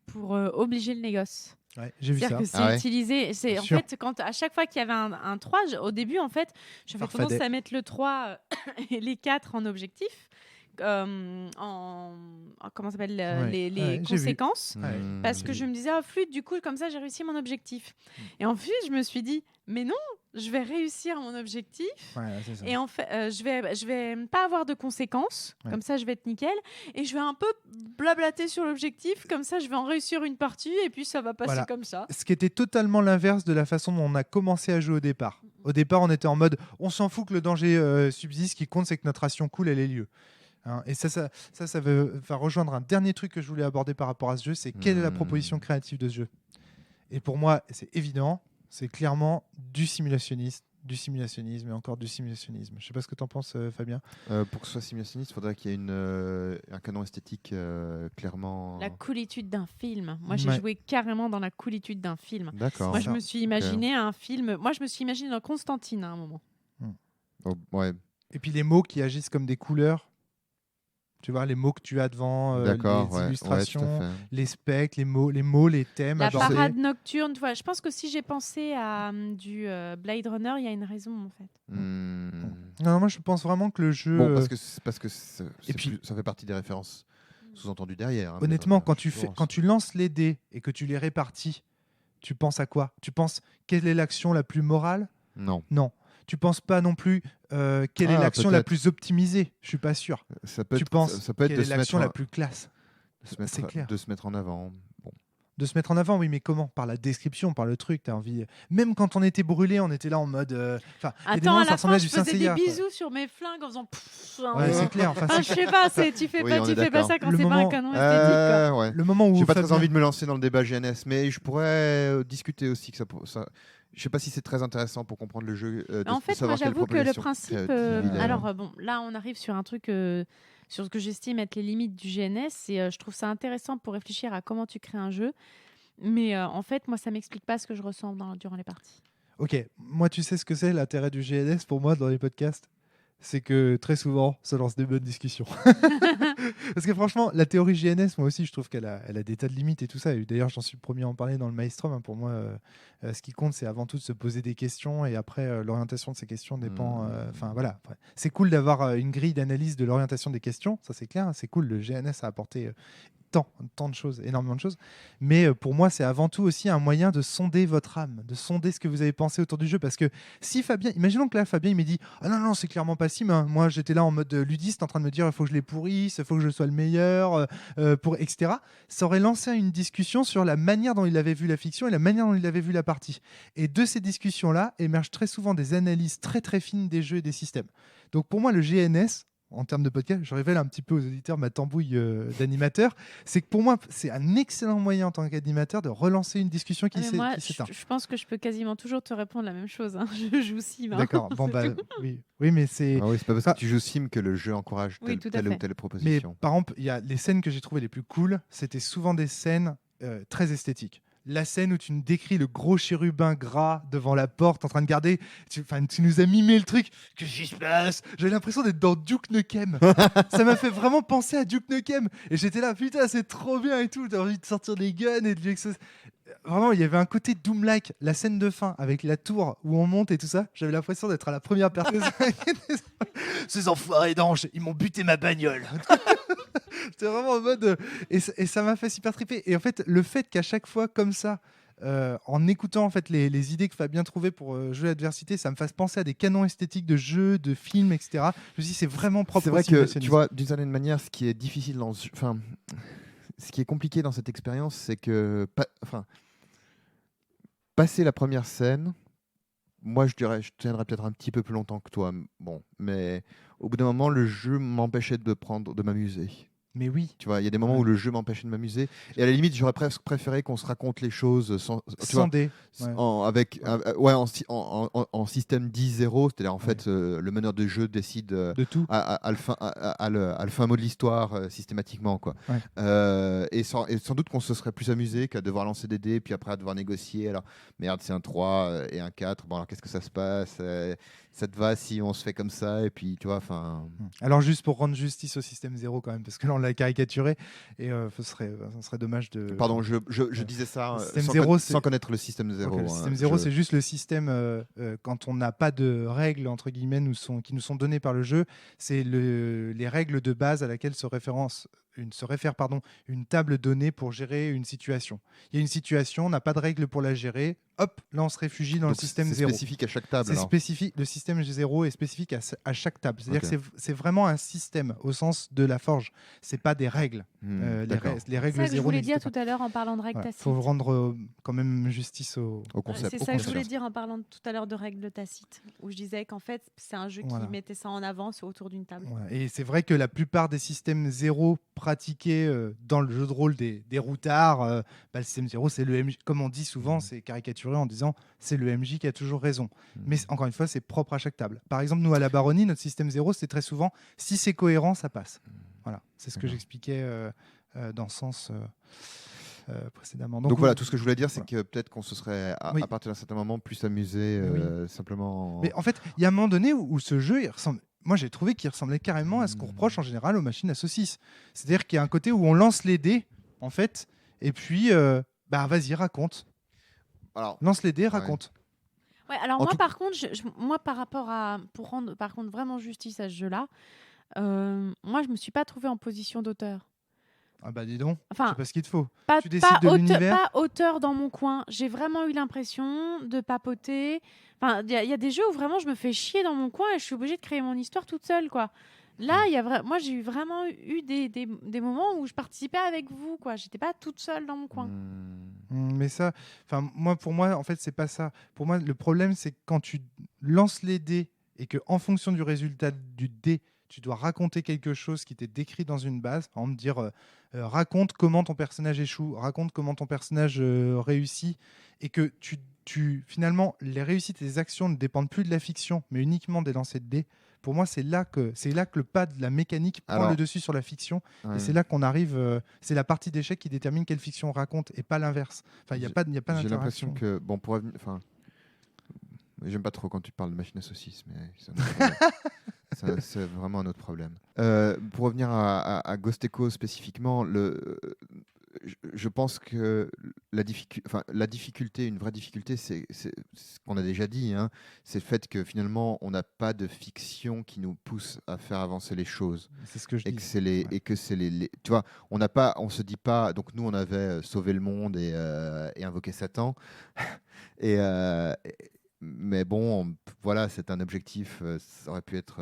pour obliger le négoce. Ouais, j'ai vu ça. C'est-à-dire que c'est utilisé. C'est, en sûr. fait, à chaque fois qu'il y avait un 3, au début, en fait, j'avais tendance à mettre le 3 et les 4 en objectif. Comment ça s'appelle les conséquences parce que je me disais flûte, du coup comme ça j'ai réussi mon objectif et ensuite je me suis dit mais non, je vais réussir mon objectif et en fait je vais pas avoir de conséquences comme ça je vais être nickel et je vais un peu blablater sur l'objectif comme ça je vais en réussir une partie et puis ça va passer comme ça, ce qui était totalement l'inverse de la façon dont on a commencé à jouer au départ. Au départ on était en mode on s'en fout que le danger subsiste, ce qui compte c'est que notre ration cool elle ait lieu. Et ça va rejoindre un dernier truc que je voulais aborder par rapport à ce jeu, c'est quelle est la proposition créative de ce jeu. Et pour moi, c'est évident, c'est clairement du simulationnisme et encore du simulationnisme. Je sais pas ce que tu en penses, Fabien. Pour que ce soit simulationniste, il faudrait qu'il y ait un canon esthétique clairement... La coolitude d'un film. Moi, j'ai joué carrément dans la coolitude d'un film. D'accord. Moi, je me suis imaginé un film... Moi, je me suis imaginé dans Constantine à un moment. Oh, ouais. Et puis les mots qui agissent comme des couleurs. Tu vois, les mots que tu as devant, les illustrations, les specs, les mots, les thèmes. La parade nocturne, tu vois. Je pense que si j'ai pensé à du Blade Runner, il y a une raison, en fait. Non, moi, je pense vraiment que le jeu... Bon, parce que ça fait partie des références sous-entendues derrière. Hein, honnêtement, quand tu lances les dés et que tu les répartis, tu penses à quoi? Tu penses quelle est l'action la plus morale? Non. Tu penses pas non plus quelle est l'action la plus optimisée? Je suis pas sûr. Tu penses quelle est l'action la plus classe? C'est clair. De se mettre en avant. Bon. De se mettre en avant, oui, mais comment? Par la description, par le truc, t'as envie. Même quand on était brûlé, on était là en mode. Attends, à la fin, je faisais des bisous sur mes flingues en faisant. Ouais, c'est clair. Je sais pas, tu fais pas ça quand Le c'est moment- pas un canon esthétique. Quoi. Ouais. Le moment où J'ai pas très Fabien- envie de me lancer dans le débat GNS, mais je pourrais discuter aussi que ça. Je sais pas si c'est très intéressant pour comprendre le jeu. En fait, moi, j'avoue que le principe. Alors, bon, là, on arrive sur un truc. Sur ce que j'estime être les limites du GNS, et je trouve ça intéressant pour réfléchir à comment tu crées un jeu. Mais en fait, moi, ça m'explique pas ce que je ressens durant les parties. Ok, moi, tu sais ce que c'est l'intérêt du GNS pour moi dans les podcasts? C'est que très souvent, ça lance des bonnes discussions. Parce que franchement, la théorie GNS, moi aussi, je trouve qu'elle a des tas de limites et tout ça. Et d'ailleurs, j'en suis le premier à en parler dans le Maelstrom. Pour moi, ce qui compte, c'est avant tout de se poser des questions. Et après, l'orientation de ces questions dépend. Enfin, voilà. Après, c'est cool d'avoir une grille d'analyse de l'orientation des questions. Ça, c'est clair. C'est cool. Le GNS a apporté tant de choses, énormément de choses. Mais pour moi, c'est avant tout aussi un moyen de sonder votre âme, de sonder ce que vous avez pensé autour du jeu. Parce que si Fabien, imaginons que là, Fabien, il m'a dit « Ah non, c'est clairement pas Sim. Hein. Moi, j'étais là en mode ludiste, en train de me dire il faut que je les pourrisse, il faut que je sois le meilleur, etc. » Ça aurait lancé une discussion sur la manière dont il avait vu la fiction et la manière dont il avait vu la partie. Et de ces discussions-là émergent très souvent des analyses très très fines des jeux et des systèmes. Donc pour moi, le GNS, en termes de podcast, je révèle un petit peu aux auditeurs ma tambouille d'animateur, c'est que pour moi, c'est un excellent moyen en tant qu'animateur de relancer une discussion qui s'éteint. Je pense que je peux quasiment toujours te répondre la même chose. Hein. Je joue Sim. Hein. D'accord, bon, oui, mais c'est... Ah oui, c'est pas parce que tu joues Sim que le jeu encourage telle ou telle proposition. Mais par exemple, il y a les scènes que j'ai trouvées les plus cool, c'était souvent des scènes très esthétiques. La scène où tu nous décris le gros chérubin gras devant la porte en train de garder. Tu nous as mimé le truc. Qu'est-ce qui se passe? J'avais l'impression d'être dans Duke Nukem. Ça m'a fait vraiment penser à Duke Nukem. Et j'étais là, putain, c'est trop bien et tout. T'as envie de sortir des guns et de Vraiment, il y avait un côté Doom-like. La scène de fin avec la tour où on monte et tout ça. J'avais l'impression d'être à la première personne. Ces enfoirés d'anges, ils m'ont buté ma bagnole. C'était vraiment en mode. Et ça m'a fait super triper. Et en fait, le fait qu'à chaque fois, comme ça, en écoutant en fait les idées que Fabien trouvait pour jouer l'adversité, ça me fasse penser à des canons esthétiques de jeux, de films, etc. Je me dis, c'est vraiment propre. C'est vrai que, tu vois, d'une certaine manière, ce qui est difficile ce qui est compliqué dans cette expérience, c'est que. Passer la première scène. Moi, je tiendrais peut-être un petit peu plus longtemps que toi. Bon, mais au bout d'un moment, le jeu m'empêchait de m'amuser. Mais oui. Tu vois, il y a des moments où le jeu m'empêchait de m'amuser. Et à la limite, j'aurais presque préféré qu'on se raconte les choses sans dé. En système 10-0, c'est-à-dire en fait, le meneur de jeu décide de tout. à le fin mot de l'histoire systématiquement. Quoi. Ouais. Et sans doute qu'on se serait plus amusé qu'à devoir lancer des dés, puis après à devoir négocier. Alors, merde, c'est un 3 et un 4. Bon, alors qu'est-ce que ça se passe? Ça te va si on se fait comme ça? Et puis, tu vois, enfin. Alors, juste pour rendre justice au système 0 quand même, parce que là, on l'a caricaturé et ce serait dommage de. Pardon, je disais ça sans connaître le système 0. Le système 0, c'est juste le système quand on n'a pas de règles entre guillemets qui nous sont données par le jeu. C'est les règles de base à laquelle se réfère une table donnée pour gérer une situation. Il y a une situation, on n'a pas de règles pour la gérer. Hop, là on se réfugie dans le système 0. C'est spécifique à chaque table. C'est spécifique. Le système 0 est spécifique à chaque table. C'est-à-dire que c'est vraiment un système au sens de la forge. C'est pas des règles. Les règles 0. C'est ça que je voulais dire tout à l'heure en parlant de règles tacites. Il faut rendre quand même justice au concept. C'est ça que je voulais dire en parlant tout à l'heure de règles tacites, où je disais qu'en fait c'est un jeu qui mettait ça en avant autour d'une table. Et c'est vrai que la plupart des systèmes 0 pratiqués dans le jeu de rôle des routards, le système 0 c'est le MJ. Comme on dit souvent, c'est caricaturé en disant c'est le MJ qui a toujours raison. Mais encore une fois, c'est propre à chaque table. Par exemple, nous à la Baronnie, notre système 0, c'est très souvent si c'est cohérent, ça passe. Voilà, c'est ce que j'expliquais dans ce sens précédemment. Donc voilà, tout ce que je voulais dire, c'est que peut-être qu'on se serait, à partir d'un certain moment, plus amusé simplement. Mais en fait, il y a un moment donné où ce jeu, il ressemble. Moi, j'ai trouvé qu'il ressemblait carrément à ce qu'on reproche en général aux machines à saucisses. C'est-à-dire qu'il y a un côté où on lance les dés, en fait, et puis, vas-y, raconte. Alors, lance les dés, raconte. Ouais, alors moi, par contre, par rapport à, pour rendre par contre vraiment justice à ce jeu-là, moi, je me suis pas trouvée en position d'auteur. Ah bah dis donc, enfin, je sais pas ce qu'il te faut. Tu décides de l'univers. Pas auteur dans mon coin. J'ai vraiment eu l'impression de papoter. Enfin, il y a des jeux où vraiment je me fais chier dans mon coin et je suis obligée de créer mon histoire toute seule, quoi. Là, moi, j'ai vraiment eu des moments où je participais avec vous, quoi. J'étais pas toute seule dans mon coin. Mais ça, pour moi, en fait, c'est pas ça. Pour moi, le problème, c'est que quand tu lances les dés et que, en fonction du résultat du dé, tu dois raconter quelque chose qui t'est décrit dans une base. Par exemple, dire raconte comment ton personnage échoue, raconte comment ton personnage réussit, et que finalement, les réussites et les actions ne dépendent plus de la fiction, mais uniquement des lancers de dés. Pour moi, c'est là que le pas de la mécanique prend le dessus sur la fiction. Ouais. Et c'est là qu'on arrive. C'est la partie d'échec qui détermine quelle fiction on raconte et pas l'inverse. Enfin, il n'y a pas d'interaction. J'ai l'impression que, bon, j'aime pas trop quand tu parles de machine à saucisses, mais c'est vraiment un autre problème. Pour revenir à Ghost Echo spécifiquement, je pense que la difficulté, une vraie difficulté, c'est ce qu'on a déjà dit, hein, c'est le fait que finalement, on n'a pas de fiction qui nous pousse à faire avancer les choses. C'est ce que je dis. Et que c'est tu vois, on se dit pas. Donc nous, on avait sauvé le monde et invoqué Satan. Mais bon, voilà, c'est un objectif. Ça aurait pu être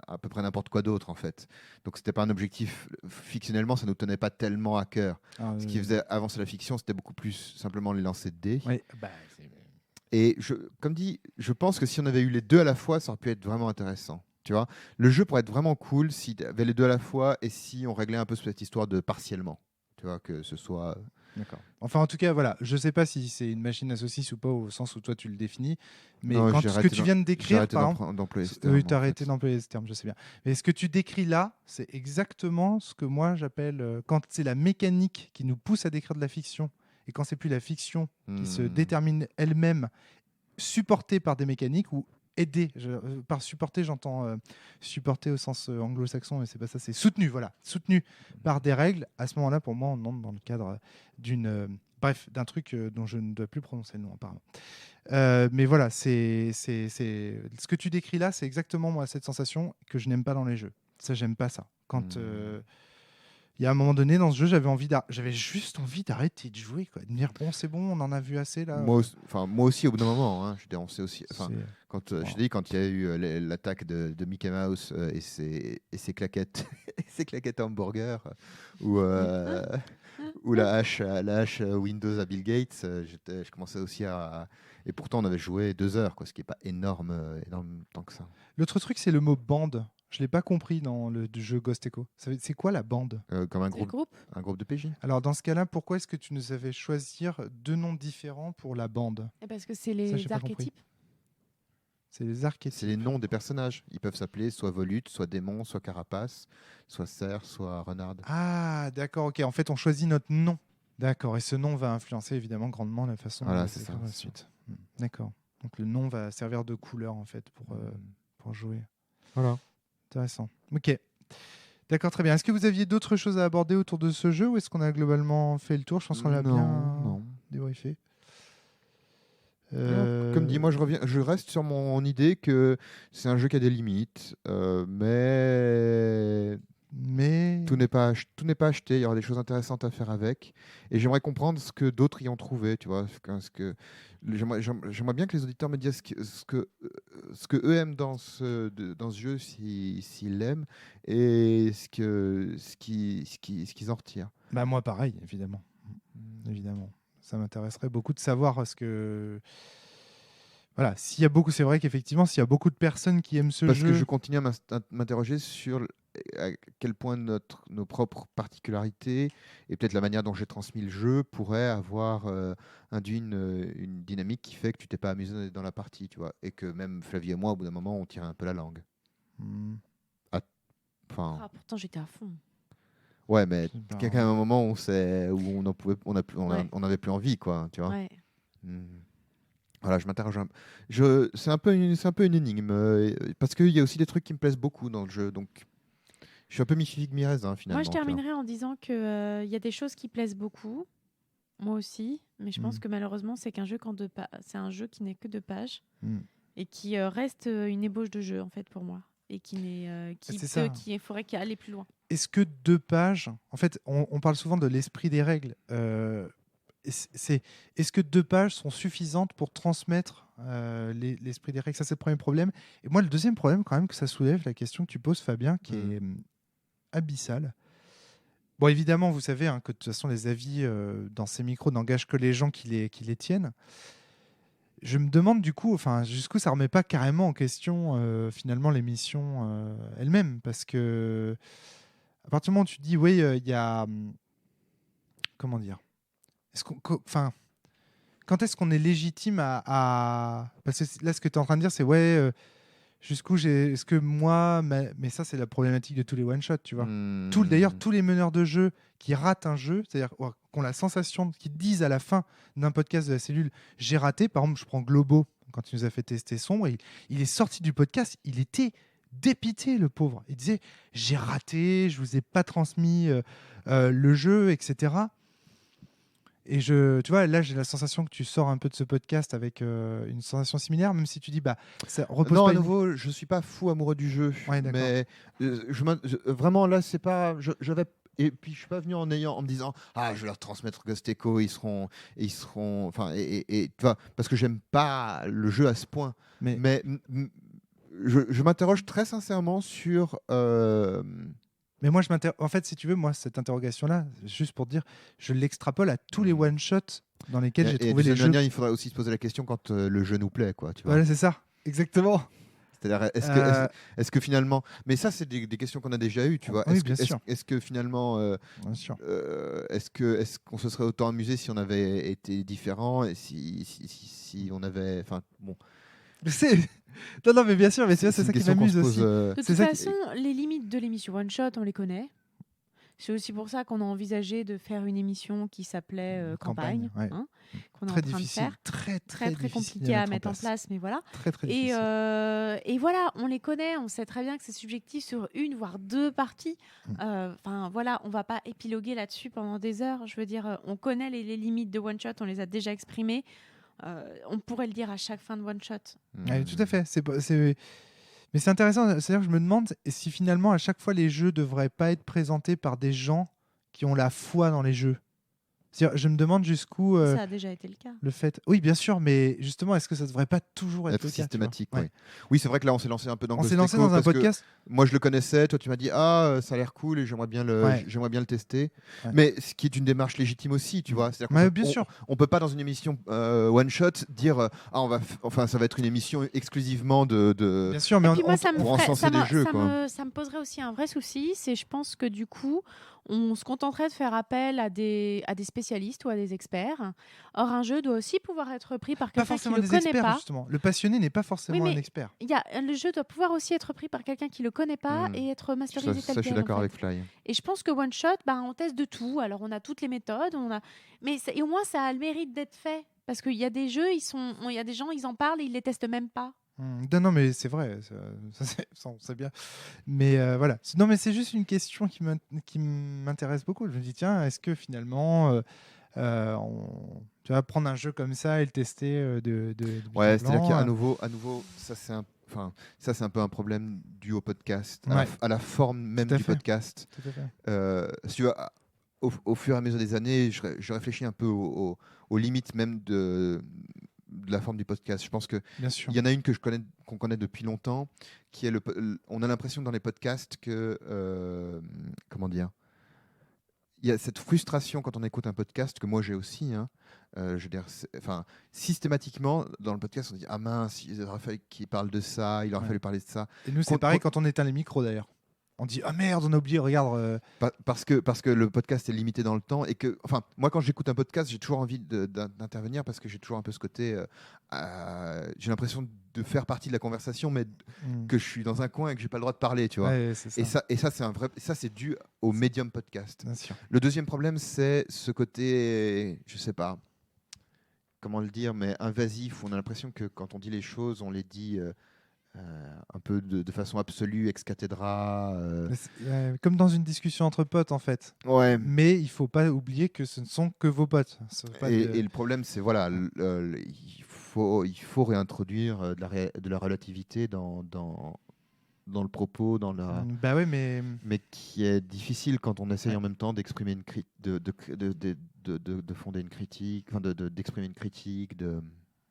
à peu près n'importe quoi d'autre en fait. Donc c'était pas un objectif fictionnellement, ça nous tenait pas tellement à cœur. Ce qui faisait avancer la fiction, c'était beaucoup plus simplement les lancers de dés. Oui, et comme dit, je pense que si on avait eu les deux à la fois, ça aurait pu être vraiment intéressant. Tu vois, le jeu pourrait être vraiment cool s'il y avait les deux à la fois et si on réglait un peu cette histoire de partiellement. Tu vois, que ce soit. D'accord. Enfin, en tout cas, voilà, je sais pas si c'est une machine à saucisses ou pas, au sens où toi tu le définis, mais Non, ce que tu viens de décrire, par exemple, d'employer ce terme. Oui, tu as arrêté d'employer ce terme, je sais bien. Mais ce que tu décris là, c'est exactement ce que moi j'appelle quand c'est la mécanique qui nous pousse à décrire de la fiction, et quand c'est plus la fiction qui se détermine elle-même, supportée par des mécaniques ou aider. Par supporter, j'entends supporter au sens anglo-saxon, mais c'est pas ça, c'est soutenu, voilà, soutenu par des règles. À ce moment-là, pour moi, on entre dans le cadre d'un truc dont je ne dois plus prononcer le nom, apparemment. Mais voilà, c'est ce que tu décris là, c'est exactement moi cette sensation que je n'aime pas dans les jeux. Ça, j'aime pas ça. Quand il y a un moment donné dans ce jeu, j'avais juste envie d'arrêter de jouer, quoi, de me dire bon, c'est bon, on en a vu assez là. Moi aussi, au bout d'un moment, hein, je on sait aussi. Quand je dis quand il y a eu l'attaque de Mickey Mouse et ses claquettes, ses claquettes hamburger ou la hache Windows à Bill Gates, je commençais aussi à. Et pourtant, on avait joué 2 heures, quoi, ce qui n'est pas énorme tant que ça. L'autre truc, c'est le mot bande. Je ne l'ai pas compris dans le jeu Ghost Echo. C'est quoi la bande? Comme un groupe de PJ. Alors, dans ce cas-là, pourquoi est-ce que tu nous avais choisir 2 noms différents pour la bande? Parce que c'est les archétypes. C'est les archétypes. C'est les noms des personnages. Ils peuvent s'appeler soit Volute, soit Démon, soit Carapace, soit Cerf, soit Renard. Ah, d'accord, ok. En fait, on choisit notre nom. D'accord. Et ce nom va influencer évidemment grandement la façon dont on va faire la suite. D'accord. Donc, le nom va servir de couleur en fait pour jouer. Voilà. Intéressant. Ok. D'accord, très bien. Est-ce que vous aviez d'autres choses à aborder autour de ce jeu ou est-ce qu'on a globalement fait le tour? Je pense qu'on l'a bien débriefé. Comme dit, moi je reste sur mon idée que c'est un jeu qui a des limites, mais tout n'est pas acheté. Il y aura des choses intéressantes à faire avec, et j'aimerais comprendre ce que d'autres y ont trouvé. Tu vois, j'aimerais bien que les auditeurs me disent ce que eux aiment dans ce jeu, s'ils l'aiment, et ce qu'ils en retirent. Bah moi pareil, évidemment. Évidemment. Ça m'intéresserait beaucoup de savoir ce que. Voilà, c'est vrai qu'effectivement, s'il y a beaucoup de personnes qui aiment ce jeu. Parce que je continue à m'interroger sur à quel point nos propres particularités et peut-être la manière dont j'ai transmis le jeu pourrait avoir induit une dynamique qui fait que tu t'es pas amusé dans la partie, tu vois, et que même Flavie et moi, au bout d'un moment, on tirait un peu la langue. Pourtant, j'étais à fond. Ouais, mais quelqu'un à un moment où on n'avait plus envie, quoi, tu vois. Ouais. Voilà, je m'interroge. C'est un peu une énigme parce qu'il y a aussi des trucs qui me plaisent beaucoup dans le jeu, donc je suis un peu mi-figue mi-raisin finalement. Moi, je terminerai en disant que y a des choses qui plaisent beaucoup, moi aussi, mais je pense que malheureusement, c'est qu'un jeu c'est un jeu qui n'est que 2 pages et qui reste une ébauche de jeu en fait pour moi. Et il faudrait qu'il aille plus loin. Est-ce que 2 pages, en fait, on parle souvent de l'esprit des règles. Est-ce que 2 pages sont suffisantes pour transmettre l'esprit des règles? Ça, c'est le premier problème. Et moi, le deuxième problème, quand même, que ça soulève, la question que tu poses, Fabien, qui est abyssale. Bon, évidemment, vous savez que de toute façon, les avis dans ces micros n'engagent que les gens qui les tiennent. Je me demande du coup, jusqu'où ça remet pas carrément en question finalement l'émission elle-même, parce que à partir du moment où tu dis oui, il y a comment dire, quand est-ce qu'on est légitime parce que là, ce que tu es en train de dire, c'est jusqu'où est-ce que moi, mais ça, c'est la problématique de tous les one-shots, tu vois. D'ailleurs, tous les meneurs de jeu qui ratent un jeu, c'est-à-dire qui ont la sensation, qui disent à la fin d'un podcast de la cellule, j'ai raté. Par exemple, je prends Globo, quand il nous a fait tester Sombre, il est sorti du podcast, il était dépité, le pauvre. Il disait, j'ai raté, je vous ai pas transmis le jeu, etc. Et tu vois, là, j'ai la sensation que tu sors un peu de ce podcast avec une sensation similaire, même si tu dis, ça repose non, pas. à nouveau, je suis pas fou amoureux du jeu, Ouais, mais vraiment là, c'est pas. Et puis je suis pas venu en me disant je vais leur transmettre Ghost Echo, ils seront, enfin et tu vois, parce que j'aime pas le jeu à ce point. Mais je m'interroge très sincèrement sur. Mais moi, en fait, si tu veux, moi, cette interrogation-là, juste pour te dire, je l'extrapole à tous les one-shots dans lesquels j'ai trouvé les jeux. Il faudrait aussi se poser la question quand le jeu nous plaît, quoi. Tu vois. Voilà, c'est ça, exactement. C'est-à-dire, est-ce que finalement, mais ça, c'est des questions qu'on a déjà eues, tu vois. Oui, bien sûr. Est-ce que finalement, est-ce qu'on se serait autant amusé si on avait été différent et si on avait, enfin, bon. Non, mais bien sûr, mais c'est ça qui m'amuse aussi. De toute façon, les limites de l'émission One Shot, on les connaît. C'est aussi pour ça qu'on a envisagé de faire une émission qui s'appelait Campagne, ouais. qu'on est très en train difficile, de faire. très compliqué à mettre en place, mais voilà. Très difficile. Et voilà, on les connaît, on sait très bien que c'est subjectif sur une, voire deux parties. Voilà, on va pas épiloguer là-dessus pendant des heures. Je veux dire, on connaît les limites de One Shot, on les a déjà exprimées. On pourrait le dire à chaque fin de one shot. Ouais, tout à fait. Mais c'est intéressant. C'est-à-dire que je me demande si finalement à chaque fois les jeux devraient pas être présentés par des gens qui ont la foi dans les jeux. C'est-à-dire, je me demande jusqu'où ça a déjà été le cas. Le fait. Oui, bien sûr, mais justement, est-ce que ça devrait pas toujours être le systématique, cas, Oui, c'est vrai que là, on s'est lancé un peu dans. On s'est lancé dans un podcast. Moi, je le connaissais. Toi, tu m'as dit, ça a l'air cool et j'aimerais bien le tester. Ouais. Mais ce qui est une démarche légitime aussi, tu vois. Bien sûr. On peut pas dans une émission one shot dire, ça va être une émission exclusivement de. Bien sûr, mais pour encenser des jeux, ça me poserait aussi un vrai souci. C'est, je pense que du coup, on se contenterait de faire appel à des spécialistes ou à des experts. Or, un jeu doit aussi pouvoir être pris par quelqu'un qui ne le connaît pas. Justement. Le passionné n'est pas forcément un expert. Le jeu doit pouvoir aussi être pris par quelqu'un qui ne le connaît pas et être masterisé tel quel. Ça, je suis d'accord avec Fly. Et je pense que One Shot, on teste de tout. Alors, on a toutes les méthodes. Et au moins, ça a le mérite d'être fait. Parce qu'il y a des jeux, il y a des gens, ils en parlent et ils ne les testent même pas. Non, mais c'est vrai, ça on sait bien. Mais voilà. Non, mais c'est juste une question qui m'intéresse beaucoup. Je me dis, tiens, est-ce que finalement, tu vas prendre un jeu comme ça et le tester ouais, c'est-à-dire qu'à nouveau, ça c'est un peu un problème dû au podcast, à la forme même du podcast. Tout à fait. Si tu veux, au fur et à mesure des années, je réfléchis un peu aux limites même de la forme du podcast. Je pense que il y en a une qu'on connaît depuis longtemps, qui est on a l'impression dans les podcasts que comment dire, il y a cette frustration quand on écoute un podcast que moi j'ai aussi. Je veux dire, systématiquement dans le podcast, on dit mince, il aurait fallu qu'il parle de ça, il aurait fallu parler de ça. Et nous, c'est pareil quand on éteint les micros d'ailleurs. On dit merde, on a oublié, regarde. Parce que le podcast est limité dans le temps et que, moi quand j'écoute un podcast, j'ai toujours envie d'intervenir parce que j'ai toujours un peu ce côté, j'ai l'impression de faire partie de la conversation, mais que je suis dans un coin et que j'ai pas le droit de parler, tu vois. Ouais, ça. Et ça c'est dû au médium podcast. Bien sûr. Le deuxième problème, c'est ce côté, je sais pas comment le dire, mais invasif. On a l'impression que quand on dit les choses, on les dit un peu de façon absolue, ex cathedra. Comme dans une discussion entre potes, en fait. Ouais. Mais il faut pas oublier que ce ne sont que vos potes. Et le problème, c'est il faut réintroduire de la relativité dans le propos, mais qui est difficile quand on essaye en même temps d'exprimer de fonder une critique, d'exprimer une critique.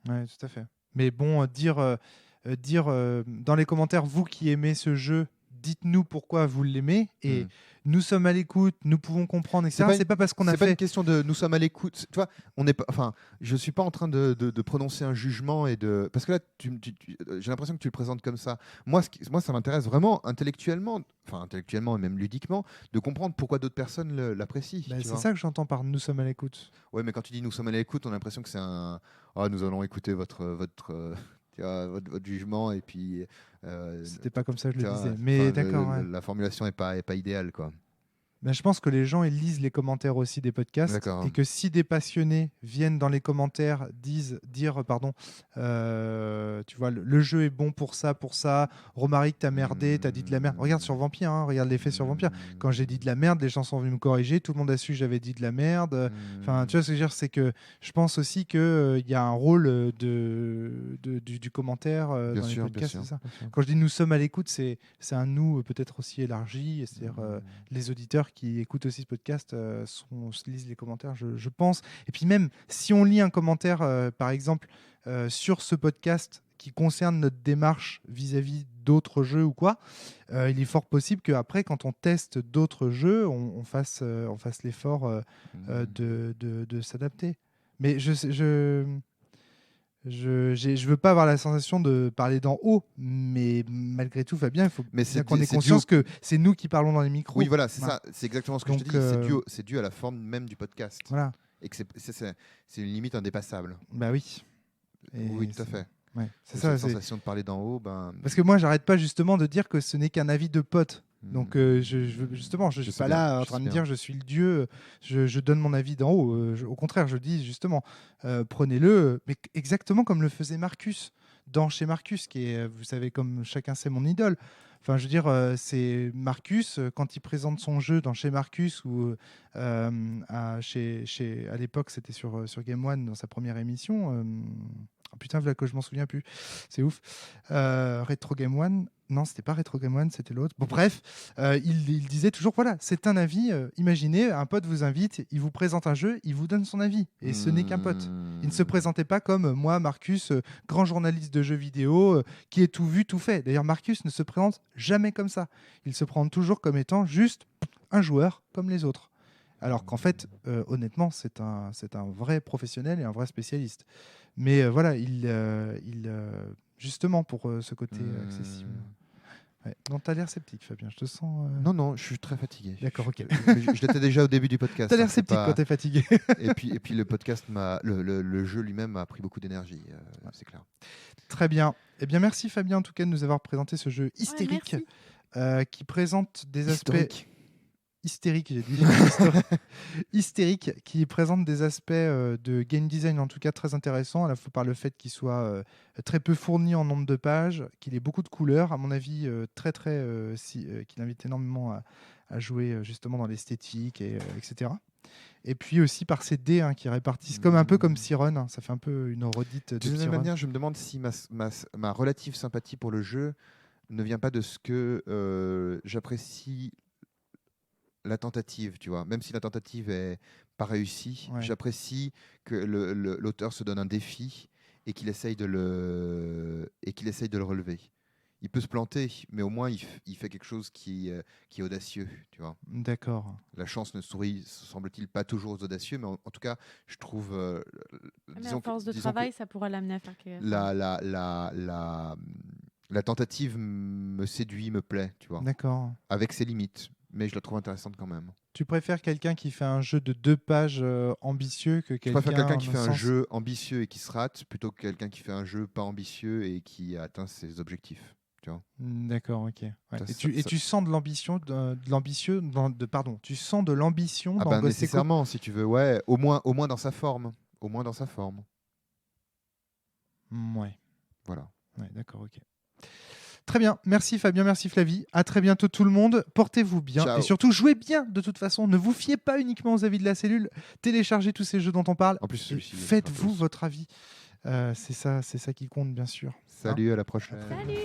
Ouais, tout à fait. Mais bon, dire dans les commentaires, vous qui aimez ce jeu, dites-nous pourquoi vous l'aimez et nous sommes à l'écoute, nous pouvons comprendre, etc. C'est pas parce qu'on a C'est pas fait. une question de nous sommes à l'écoute. Tu vois, on n'est pas. Enfin, je suis pas en train de prononcer un jugement et de. Parce que là, j'ai l'impression que tu le présentes comme ça. Moi, ça m'intéresse vraiment intellectuellement et même ludiquement, de comprendre pourquoi d'autres personnes l'apprécient. Bah, tu c'est vois. ça que j'entends par nous sommes à l'écoute. Ouais, mais quand tu dis nous sommes à l'écoute, on a l'impression que c'est un. Ah, nous allons écouter votre jugement et puis. C'était pas comme ça que je tu le vois, disais. Mais enfin, d'accord. Ouais. la formulation est pas idéale, quoi. Ben, je pense que les gens ils lisent les commentaires aussi des podcasts D'accord. et que si des passionnés viennent dans les commentaires dire tu vois le jeu est bon pour ça, Romaric t'as merdé, t'as dit de la merde. Regarde sur Vampire, hein, regarde l'effet sur Vampire. Quand j'ai dit de la merde, les gens sont venus me corriger, tout le monde a su que j'avais dit de la merde. Enfin, tu vois ce que je veux dire, c'est que je pense aussi que il y a un rôle du commentaire Bien dans sûr, les podcasts, bien c'est sûr. ça. Quand je dis nous sommes à l'écoute, c'est un nous peut-être aussi élargi, c'est-à-dire les auditeurs qui écoutent aussi ce podcast lisent les commentaires, je pense. Et puis même, si on lit un commentaire, par exemple, sur ce podcast qui concerne notre démarche vis-à-vis d'autres jeux ou quoi, il est fort possible qu'après, quand on teste d'autres jeux, on fasse l'effort de s'adapter. Mais je veux pas avoir la sensation de parler d'en haut, mais malgré tout, Fabien, il faut bien qu'on ait conscience que c'est nous qui parlons dans les micros. Oui, voilà, c'est ça. C'est exactement ce que Donc, je te dis. C'est dû à la forme même du podcast. Voilà. Et que c'est une limite indépassable. Bah oui. Oui, tout à fait. Ouais, c'est Cette ça. sensation de parler d'en haut, Parce que moi, j'arrête pas justement de dire que ce n'est qu'un avis de pote. Donc, je suis pas là en train de dire je suis le dieu, je donne mon avis d'en haut. Au contraire, je dis justement, prenez-le, mais exactement comme le faisait Marcus dans Chez Marcus, qui est, vous savez, comme chacun sait, mon idole. Enfin, je veux dire, c'est Marcus, quand il présente son jeu dans Chez Marcus, ou à l'époque, c'était sur Game One, dans sa première émission. Oh putain, voilà que je m'en souviens plus. C'est ouf. Retro Game One. Non, c'était pas Retro Game One, c'était l'autre. Bon, bref, il disait toujours voilà, c'est un avis. Imaginez, un pote vous invite, il vous présente un jeu, il vous donne son avis. Et ce n'est qu'un pote. Il ne se présentait pas comme moi, Marcus, grand journaliste de jeux vidéo, qui est tout vu, tout fait. D'ailleurs, Marcus ne se présente jamais comme ça. Il se présente toujours comme étant juste un joueur comme les autres. Alors qu'en fait, honnêtement, c'est un vrai professionnel et un vrai spécialiste. Mais voilà, justement pour ce côté accessible. Ouais. Non, t'as l'air sceptique, Fabien. Je te sens. Non, je suis très fatigué. D'accord, ok. Je l'étais déjà au début du podcast. T'as l'air sceptique quand t'es fatigué. et puis le podcast le jeu lui-même m'a pris beaucoup d'énergie, c'est clair. Très bien. Eh bien, merci Fabien en tout cas de nous avoir présenté ce jeu hystérique qui présente des aspects. Hystérique, j'ai dit. Hystérique, qui présente des aspects de game design en tout cas très intéressants, à la fois par le fait qu'il soit très peu fourni en nombre de pages, qu'il ait beaucoup de couleurs, à mon avis qu'il invite énormément à jouer justement dans l'esthétique, etc. Et puis aussi par ces dés qui répartissent un peu comme Siren, ça fait un peu une redite de Siren. De toute manière, je me demande si ma relative sympathie pour le jeu ne vient pas de ce que j'apprécie la tentative, tu vois. Même si la tentative est pas réussie, j'apprécie que l'auteur se donne un défi et qu'il essaye de le relever. Il peut se planter, mais au moins il fait quelque chose qui est audacieux, tu vois. D'accord. La chance ne sourit, semble-t-il, pas toujours aux audacieux, mais en tout cas, je trouve. Mais à force de travail, ça pourra l'amener à faire quelque chose. La tentative me séduit, me plaît, tu vois. D'accord. Avec ses limites. Mais je la trouve intéressante quand même. Tu préfères quelqu'un qui fait un jeu de 2 pages ambitieux que quelqu'un... Je préfère quelqu'un qui fait un jeu ambitieux et qui se rate plutôt que quelqu'un qui fait un jeu pas ambitieux et qui atteint ses objectifs. Tu vois. D'accord, ok. Ouais. Tu sens de l'ambition, tu sens de l'ambition dans Ghost Echo. Nécessairement, si tu veux, ouais. Au moins dans sa forme. Au moins dans sa forme. Ouais. Voilà. Ouais, d'accord, ok. Très bien, merci Fabien, merci Flavie. À très bientôt tout le monde. Portez-vous bien. Ciao. Et surtout jouez bien de toute façon. Ne vous fiez pas uniquement aux avis de la cellule. Téléchargez tous ces jeux dont on parle. En plus, faites-vous votre avis. C'est ça qui compte bien sûr. Salut, à la prochaine. Salut.